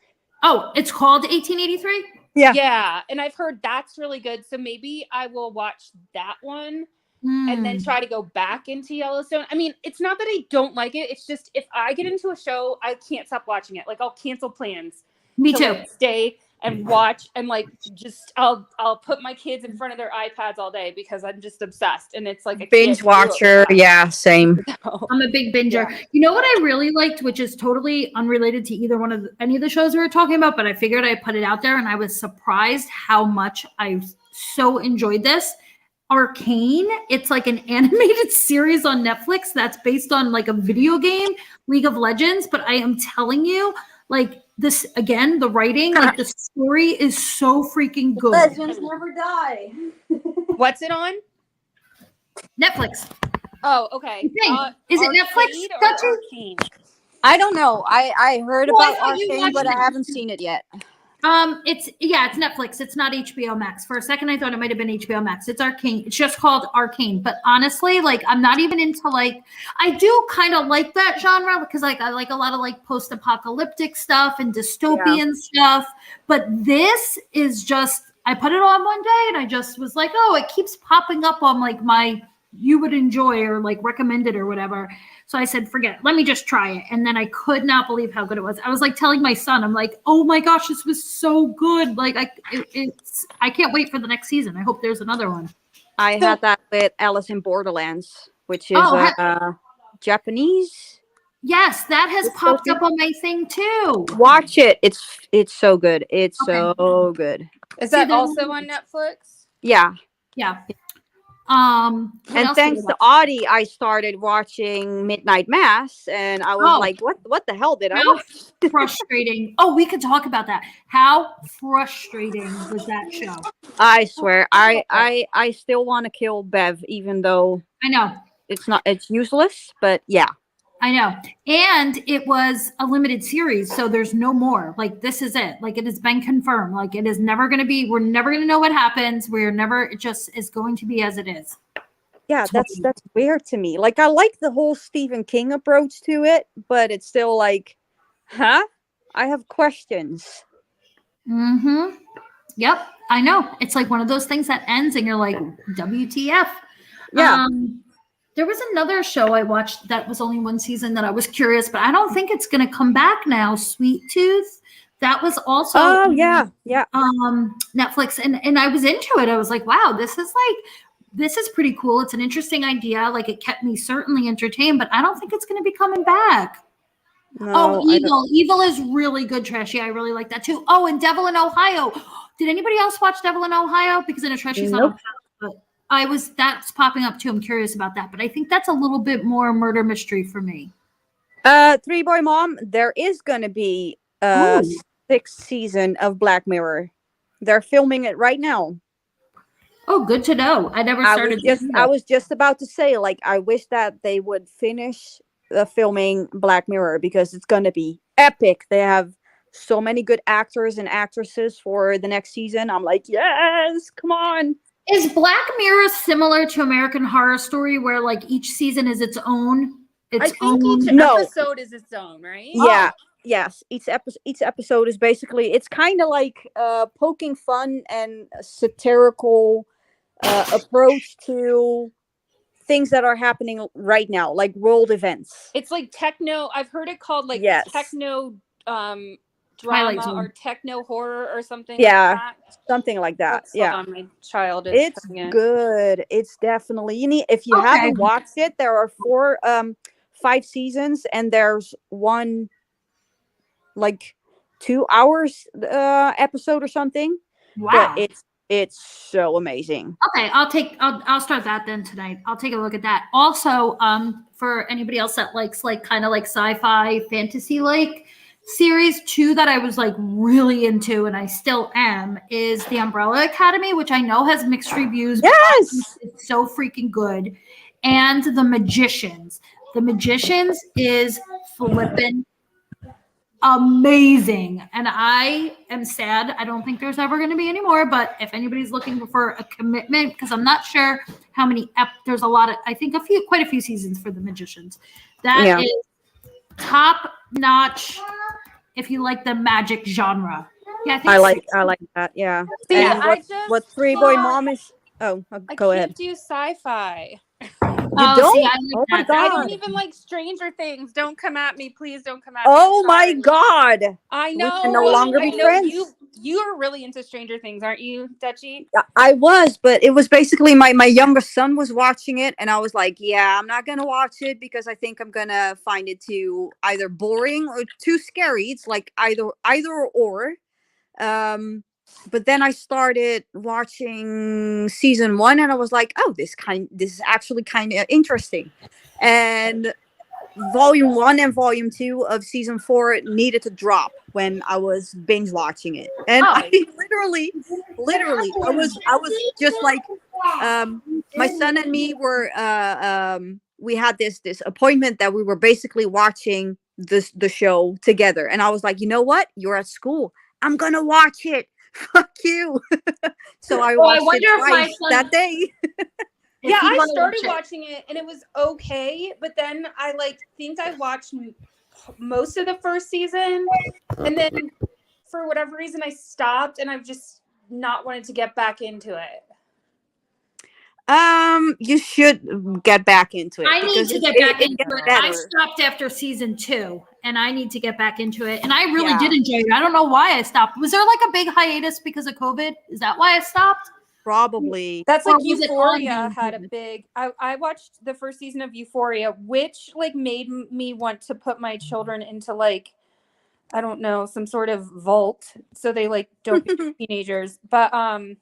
Oh, it's called 1883? Yeah, and I've heard that's really good, so maybe I will watch that one and then try to go back into Yellowstone. I mean, it's not that I don't like it, it's just if I get into a show, I can't stop watching it. Like I'll cancel plans. Me too. Like, stay and watch, and like just I'll put my kids in front of their iPads all day because I'm just obsessed, and it's like a Binge watcher. Yeah, same. I'm a big binger. Yeah. You know what I really liked, which is totally unrelated to either one of any of the shows we were talking about, but I figured I'd put it out there, and I was surprised how much I so enjoyed this. Arcane. It's like an animated series on Netflix that's based on like a video game, League of Legends. But I am telling you, like this again, the writing, like the story is so freaking good. Legends never die. What's it on? Netflix. Oh, okay. Is it Netflix? Arcane? I don't know. I heard about Arcane, but I haven't seen it yet. It's Netflix. It's not HBO Max. For a second, I thought it might have been HBO Max. It's Arcane. It's just called Arcane. But honestly, like, I'm not even into like. I do kind of like that genre because like I like a lot of like post-apocalyptic stuff and dystopian stuff. But this is just. I put it on one day and I just was like, oh, it keeps popping up on like my you would enjoy or like recommended or whatever. So I said, forget it. Let me just try it. And then I could not believe how good it was. I was like telling my son, I'm like, oh my gosh, this was so good. Like I can't wait for the next season. I hope there's another one. I had that with Alice in Borderlands, which is Japanese. Yes, that has popped up on my thing too. Watch it. It's so good. It's so good. Is that also on Netflix? Yeah. Yeah. And thanks to Audie, I started watching Midnight Mass, and I was like, "What the hell did I watch?" Frustrating. Oh, we could talk about that. How frustrating was that show? I swear, I still want to kill Bev, even though I know it's useless. But yeah, I know. And it was a limited series, so there's no more. Like, this is it. Like, it has been confirmed. Like, it is never going to be, we're never going to know what happens. It just is going to be as it is. Yeah, that's weird to me. Like, I like the whole Stephen King approach to it, but it's still like, huh? I have questions. Mm-hmm. Yep, I know. It's like one of those things that ends and you're like, WTF? Yeah. There was another show I watched that was only one season that I was curious, but I don't think it's going to come back now. Sweet Tooth. That was also Netflix, and I was into it. I was like, wow, this is pretty cool. It's an interesting idea. Like, it kept me certainly entertained, but I don't think it's going to be coming back. No, Evil is really good, Trashy. I really like that too. Oh, and Devil in Ohio. Did anybody else watch Devil in Ohio? Because in a Trashy's not on but that's popping up too. I'm curious about that, but I think that's a little bit more murder mystery for me. Three Boy Mom, there is going to be a sixth season of Black Mirror. They're filming it right now. Oh, good to know. I never started. I was just about to say, like, I wish that they would finish the filming Black Mirror because it's going to be epic. They have so many good actors and actresses for the next season. I'm like, yes, come on. Is Black Mirror similar to American Horror Story, where like each season is its own? I think each episode is its own, right? Yeah. Yes. Each episode is basically, it's kind of like poking fun and satirical approach to things that are happening right now, like world events. It's like techno. I've heard it called like techno drama or techno horror or something. Yeah, like that. Something like that. On, my child is it's good. It's definitely, you need, if you haven't watched it, there are 5 seasons, and there's one like 2 hours episode or something. Wow. But it's so amazing. Okay, I'll start that then tonight. I'll take a look at that. Also, for anybody else that likes like kind of like sci-fi fantasy like series, 2 that I was like really into and I still am is The Umbrella Academy, which I know has mixed reviews. Yes, it's so freaking good. And The Magicians. The Magicians is flippin' amazing, and I am sad. I don't think there's ever going to be any more, but if anybody's looking for a commitment, because I'm not sure how many there's a lot of, I think quite a few seasons for The Magicians. That is top notch if you like the magic genre. Yeah, I like that. Yeah. See, and what Three Boy Mom is? Oh, go ahead. I can't do sci-fi. You don't? See, I don't even like Stranger Things. Don't come at me, please. Don't come at me. Oh my God! I know. We can no longer be friends. You are really into Stranger Things, aren't you, Dutchie? I was, but it was basically my younger son was watching it, and I was like, yeah, I'm not gonna watch it because I think I'm gonna find it too either boring or too scary. It's like either or. But then I started watching season 1, and I was like, oh, this is actually kind of interesting. And volume 1 and volume 2 of season 4 needed to drop when I was binge watching it. And I literally, I was just like, my son and me were, we had this appointment that we were basically watching the show together. And I was like, you know what? You're at school. I'm gonna watch it. Fuck you. So I Oh, I watched wonder it if my twice son- that day. Yeah, he'd I wanna started watch it. watching it and it was okay, but then I think I watched most of the first season, and then for whatever reason I stopped, and I've just not wanted to get back into it. You should get back into it. I need because to get back it into gets it. better. I stopped after season 2, and I need to get back into it. And I really Yeah. did enjoy it. I don't know why I stopped. Was there like a big hiatus because of COVID? Is that why I stopped? Probably. That's Or like was it Euphoria on had a YouTube? big. I watched the first season of Euphoria, which like made me want to put my children into like, I don't know, some sort of vault so they like don't become teenagers. But and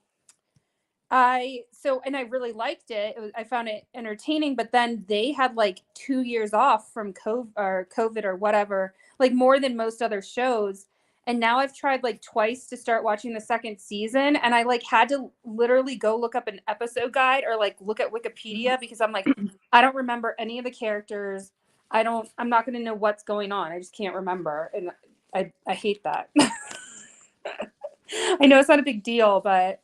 I really liked it. I found it entertaining, but then they had like 2 years off from COVID or whatever, like more than most other shows. And now I've tried like twice to start watching the second season, and I like had to literally go look up an episode guide or like look at Wikipedia because I'm like, I don't remember any of the characters. I'm not going to know what's going on. I just can't remember. And I hate that. I know it's not a big deal, but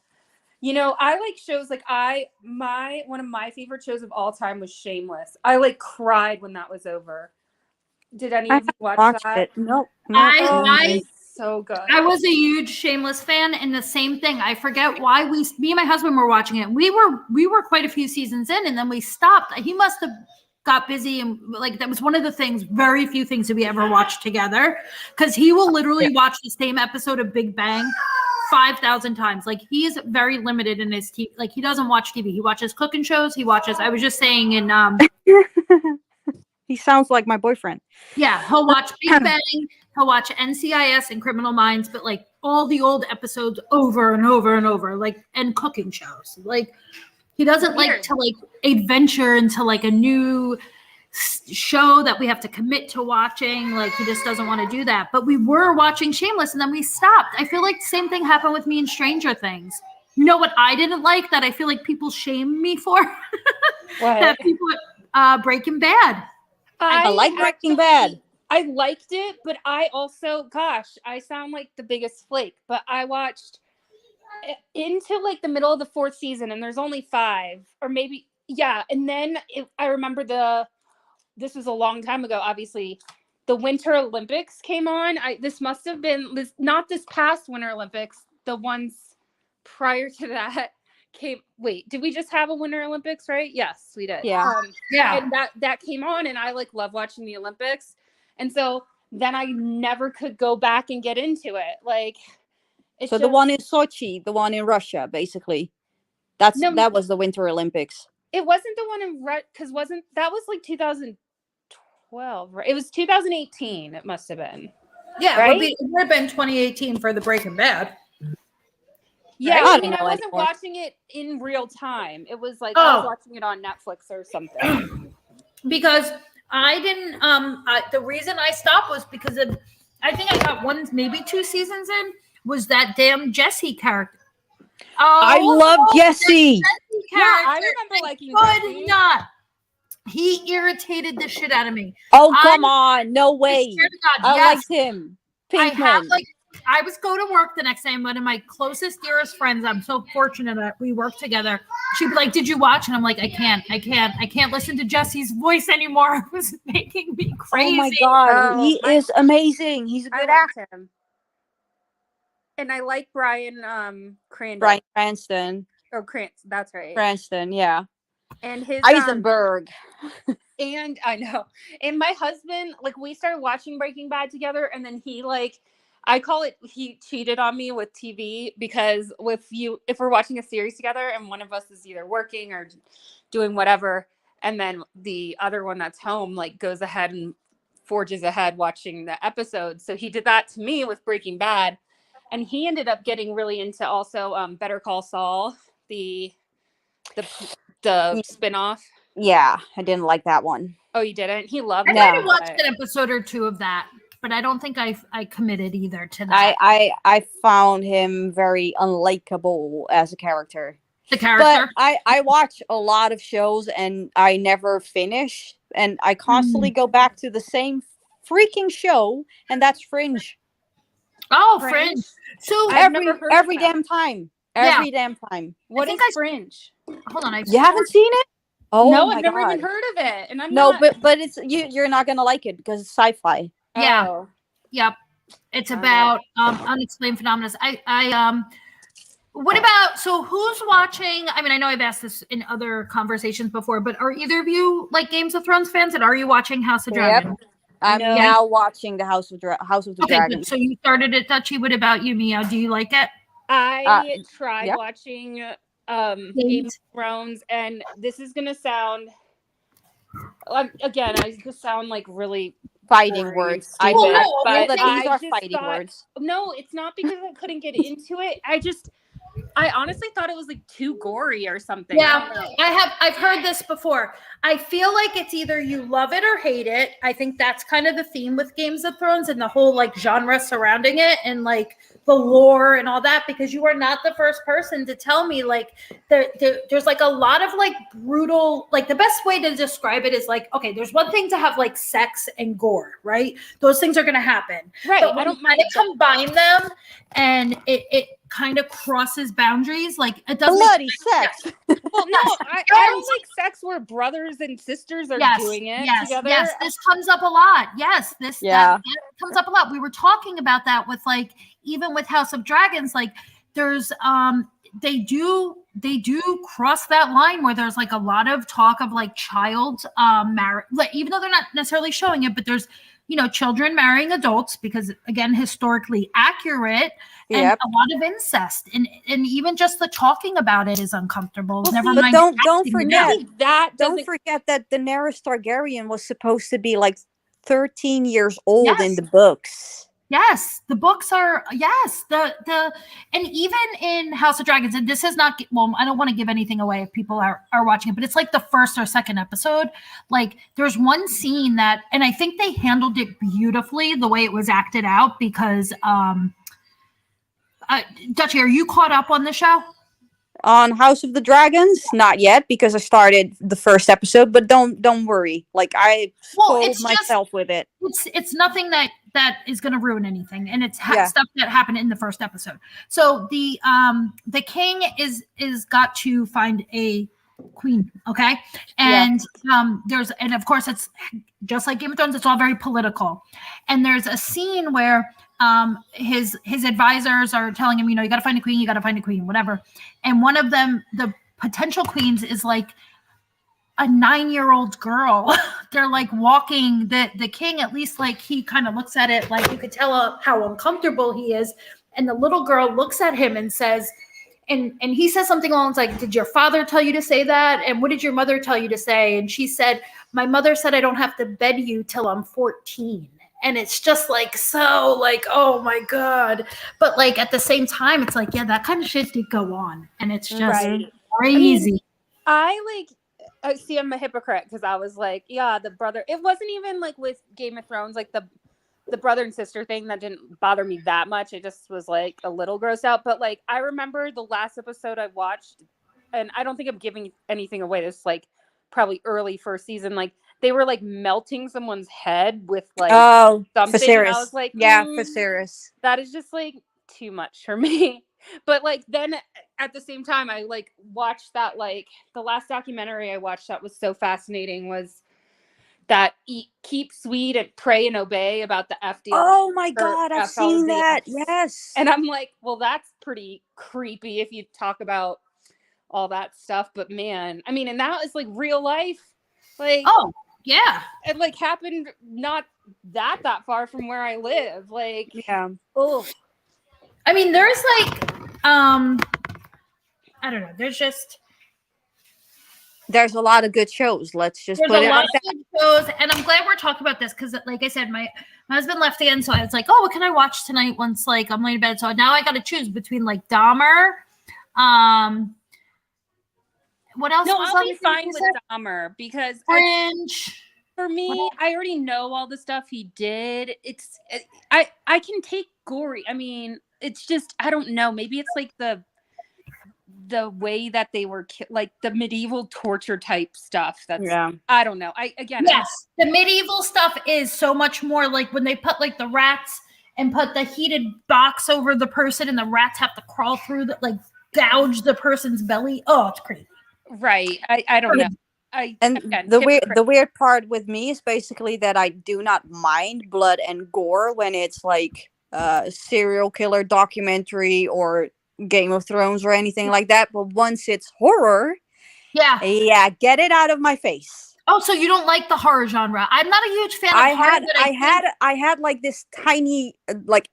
you know, I like shows like one of my favorite shows of all time was Shameless. I like cried when that was over. Did any of you watch that? It. Nope. I So good. I was a huge Shameless fan, and the same thing. I forget why me and my husband were watching it. We were quite a few seasons in, and then we stopped. He must have got busy, and like that was one of the things, very few things that we ever watched together, because he will literally watch the same episode of Big Bang 5,000 times. Like he is very limited in his TV. Like he doesn't watch TV. He watches cooking shows. He watches. I was just saying in He sounds like my boyfriend. Yeah, he'll watch Big Bang, he'll watch NCIS and Criminal Minds, but like all the old episodes over and over and over, like, and cooking shows. Like he doesn't like to like adventure into like a new show that we have to commit to watching. Like he just doesn't want to do that. But we were watching Shameless and then we stopped. I feel like the same thing happened with me in Stranger Things. You know what I didn't like that I feel like people shame me for? What? That people Breaking Bad. I like Breaking Bad. I liked it, but I also, gosh, I sound like the biggest flake, but I watched into like the middle of the 4th season, and there's only 5, or maybe, yeah. And then I remember this was a long time ago, obviously, the Winter Olympics came on. This must have been not this past Winter Olympics, the ones prior to that. Wait, did we just have a Winter Olympics, right? Yes, we did. Yeah. Yeah. And that came on, and I like love watching the Olympics. And so then I never could go back and get into it. Like, So the one in Sochi, the one in Russia, basically. That was the Winter Olympics. It wasn't the one in because that was like 2012, right? It was 2018. It must have been. Yeah, right? it would have been 2018 for the Breaking Bad. Yeah, Right? I I mean, don't I know wasn't anymore. watching it in real time. It was like I was watching it on Netflix or something. Because I didn't. The reason I stopped was because of. I think I got 1, maybe 2 seasons in. Was that damn Jesse character? Oh, I love Jesse. Yeah, I remember liking Jesse. Could not. He irritated the shit out of me. Oh, come on. No I way. swear to God, I yes. liked him. I have Pinkman. I was going to work the next day, and one of my closest, dearest friends, I'm so fortunate that we work together. She'd be like, "Did you watch?" And I'm like, I can't listen to Jesse's voice anymore. It was making me crazy. Oh my God. Oh, He is amazing. He's a I good liked actor. him. And I like Brian Crandall. Bryan Cranston. Oh, Cranston, that's right. Cranston, yeah. And his Eisenberg. and I know. And my husband, like, we started watching Breaking Bad together, and then he I call it he cheated on me with TV, because if we're watching a series together and one of us is either working or doing whatever, and then the other one that's home like goes ahead and forges ahead watching the episode. So he did that to me with Breaking Bad, and he ended up getting really into also Better Call Saul, the spinoff. Yeah, I didn't like that one. Oh, you didn't? He loved I it. might have watched an episode or 2 of that, but I don't think I committed either to that. I found him very unlikable as a character. The character. But I watch a lot of shows and I never finish, and I constantly go back to the same freaking show, and that's Fringe. Oh, Fringe? Fringe. So I've never heard of every that. damn time. Yeah. Every damn time. What think is I- Fringe? hold on, You haven't seen it? Oh No, my I've never God. even heard of it, and I'm No, not. but it's you're not gonna like it because it's sci-fi. Yeah. Oh. Yep. It's All about unexplained phenomena. What about, so who's watching? I mean, I know I've asked this in other conversations before, but are either of you like Games of Thrones fans, and are you watching House of Yep. Dragon? I'm No. now watching the House of the Okay, Dragon. good. So you started it, Dutchie. What about you, Meow? Do you like it? I tried yeah. watching Game of Thrones, and this is gonna sound again. I just sound like really Fighting boring words. and I stupid, bet. Well, but These I are just fighting thought, words. no, it's not because I couldn't get into it. I honestly thought it was like too gory or something. I don't know. I've heard this before. I feel like it's either you love it or hate it. I think that's kind of the theme with Games of Thrones and the whole like genre surrounding it and like the lore and all that, because you are not the first person to tell me like there's like a lot of like brutal, like the best way to describe it is like, okay, there's one thing to have like sex and gore, right? Those things are going to happen. Right. But I don't mind mind. combine them and it kind of crosses boundaries. Like it doesn't Bloody sex. Well, no, I don't like sex where brothers and sisters are doing it together. Yes, this comes up a lot. Yes, that comes up a lot. We were talking about that with like even with House of Dragons. Like there's they do cross that line where there's like a lot of talk of like child marriage, like even though they're not necessarily showing it, but there's children marrying adults because again historically accurate. And a lot of incest, and even just the talking about it is uncomfortable. Well, Never see, mind. don't forget Don't forget that Daenerys Targaryen was supposed to be like 13 years old in Yes. the books. Yes, the books are and even in House of Dragons, and this is not, well, I don't want to give anything away if people are watching it, but it's like the first or second episode. Like there's one scene that, and I think they handled it beautifully the way it was acted out because Dutchie, are you caught up on the show? On House of the Dragons, not yet because I started the first episode. But don't worry, like I spoiled myself with it. It's nothing that is going to ruin anything, and it's Yeah. stuff that happened in the first episode. So the king is got to find a queen, okay, and and of course it's just like Game of Thrones. It's all very political, and there's a scene where his advisors are telling him, you got to find a queen, whatever. And one of them, the potential queens, is like a 9-year-old girl. They're like walking the king, at least like he kind of looks at it like you could tell how uncomfortable he is. And the little girl looks at him and says, and he says something along like, did your father tell you to say that? And what did your mother tell you to say? And she said, my mother said I don't have to bed you till I'm 14. And it's just like, so like, oh my God. But like at the same time, it's like, yeah, that kind of shit did go on. And it's just crazy. I see, I'm a hypocrite because I was like, yeah, the brother, it wasn't even like with Game of Thrones, like the brother and sister thing that didn't bother me that much. It just was like a little grossed out. But like, I remember the last episode I watched, and I don't think I'm giving anything away. This like probably early first season, like they were like melting someone's head with like something. Viserys. And I was like, Viserys. that is just like too much for me. But like then at the same time, I like watched that, like the last documentary I watched that was so fascinating was that Keep Sweet and Pray and Obey about the FDR. Oh my God, I've seen that. Yes. And I'm like, well, that's pretty creepy if you talk about all that stuff. But man, I mean, and that is like real life. Like, oh yeah, it like happened not that far from where I live. Like, yeah. Oh, I mean, there's like, I don't know. There's a lot of good shows. Let's just put it a lot on of good shows, and I'm glad we're talking about this because, like I said, my husband left again, so I was like, oh, what can I watch tonight? Once like I'm laying in bed, so now I got to choose between like Dahmer. What else? No, was I'll be fine with Dahmer because Fringe. For me, I already know all the stuff he did. I can take gory. I mean, it's just I don't know. Maybe it's like the way that they were like the medieval torture type stuff. That's I don't know. The medieval stuff is so much more like when they put like the rats and put the heated box over the person, and the rats have to crawl through the gouge the person's belly. Oh, it's crazy. Right. I don't know. The weird part with me is basically that I do not mind blood and gore when it's like serial killer documentary or Game of Thrones or anything like that. But once it's horror, yeah, get it out of my face. Oh, so you don't like the horror genre? I'm not a huge fan of horror. I had like this tiny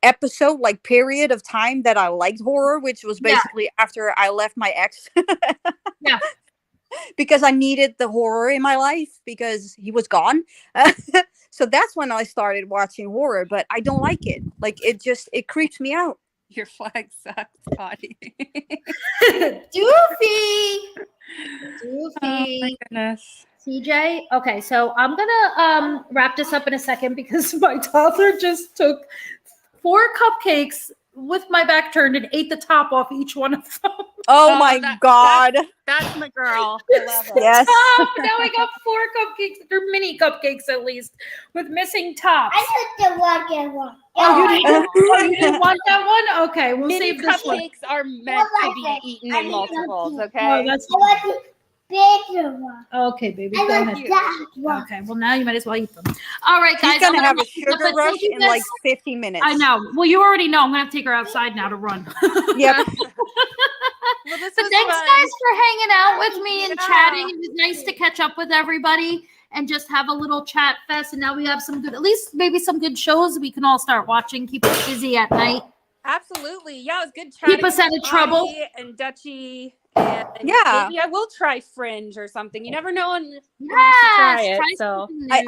episode, period of time that I liked horror, which was basically after I left my ex. Yeah. Because I needed the horror in my life because he was gone. So that's when I started watching horror, but I don't like it. It creeps me out. Your flag sucks, Audie. Doofy. Oh my goodness. CJ? Okay, so I'm gonna wrap this up in a second because my toddler just took 4 cupcakes with my back turned and ate the top off each one of them. Oh my God. That's my girl. I love it. Yes. Now I got 4 cupcakes. They're mini cupcakes at least with missing tops. I took the one one. You didn't want that one? Okay, we'll Mini save this one. cupcakes are meant to be eaten in multiples, okay? Oh, that's I want the bigger one. okay, baby. I Go want ahead. that one. Okay, well now you might as well eat them. All right, guys. She's gonna I'm have a wrap this up, sugar but rush thank you in guys 15 minutes. I know. Well, you already know. I'm gonna have to take her outside now to run. Yep. Well, this But was thanks, fun. guys, for hanging out with me and Yeah. chatting. It was nice to catch up with everybody and just have a little chat fest. And now we have some good, at least maybe some good shows we can all start watching. Keep us busy at night. Absolutely. Yeah, it was good chatting. Keep us out of trouble. Audie and Dutchie. And Yeah. maybe I will try Fringe or something. You never know when you Yes, try it. So something new.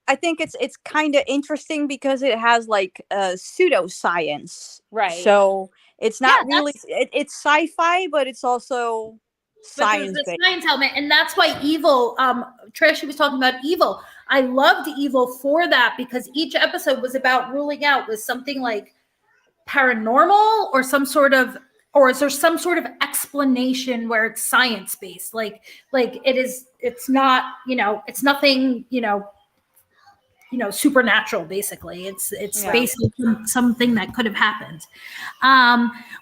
I think it's kind of interesting because it has pseudoscience. right. So it's not Yeah, really it's sci-fi, but it's also But there's science the based. science element, and that's why Evil. Trish, was talking about Evil. I loved Evil for that because each episode was about ruling out was something like paranormal or some sort of, or is there some sort of explanation where it's science based? Like it is. It's not. It's nothing. Supernatural. Basically, it's basically something that could have happened.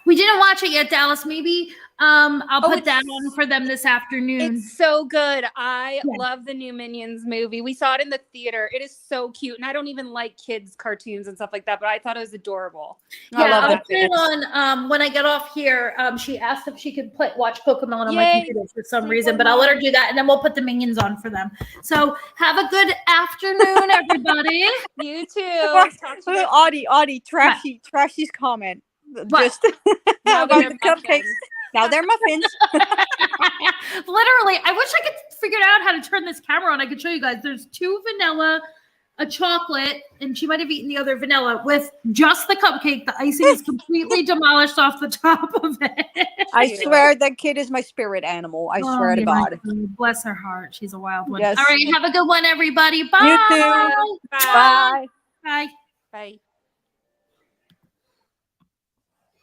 We didn't watch it yet, Dallas. Maybe I'll put that on for them this afternoon. It's so good. I love the new Minions movie. We saw it in the theater. It is so cute. And I don't even like kids' cartoons and stuff like that, but I thought it was adorable. I love I'll that. put it on when I get off here. She asked if she could watch Pokemon on my Yay. computer for some reason, but I'll let her do that, and then we'll put the Minions on for them. So have a good afternoon, everybody. You too. Talk to you guys. Audie, trashy's comment. What? Just Now about they're the cupcakes. Now they're muffins. Literally, I wish I could figure out how to turn this camera on. I could show you guys. There's 2 vanilla, a chocolate, and she might have eaten the other vanilla with just the cupcake. The icing is completely demolished off the top of it. I swear that kid is my spirit animal. I swear to my God. Bless her heart. She's a wild one. Yes. All right. Have a good one, everybody. Bye. You too. Bye. Bye. Bye. Bye.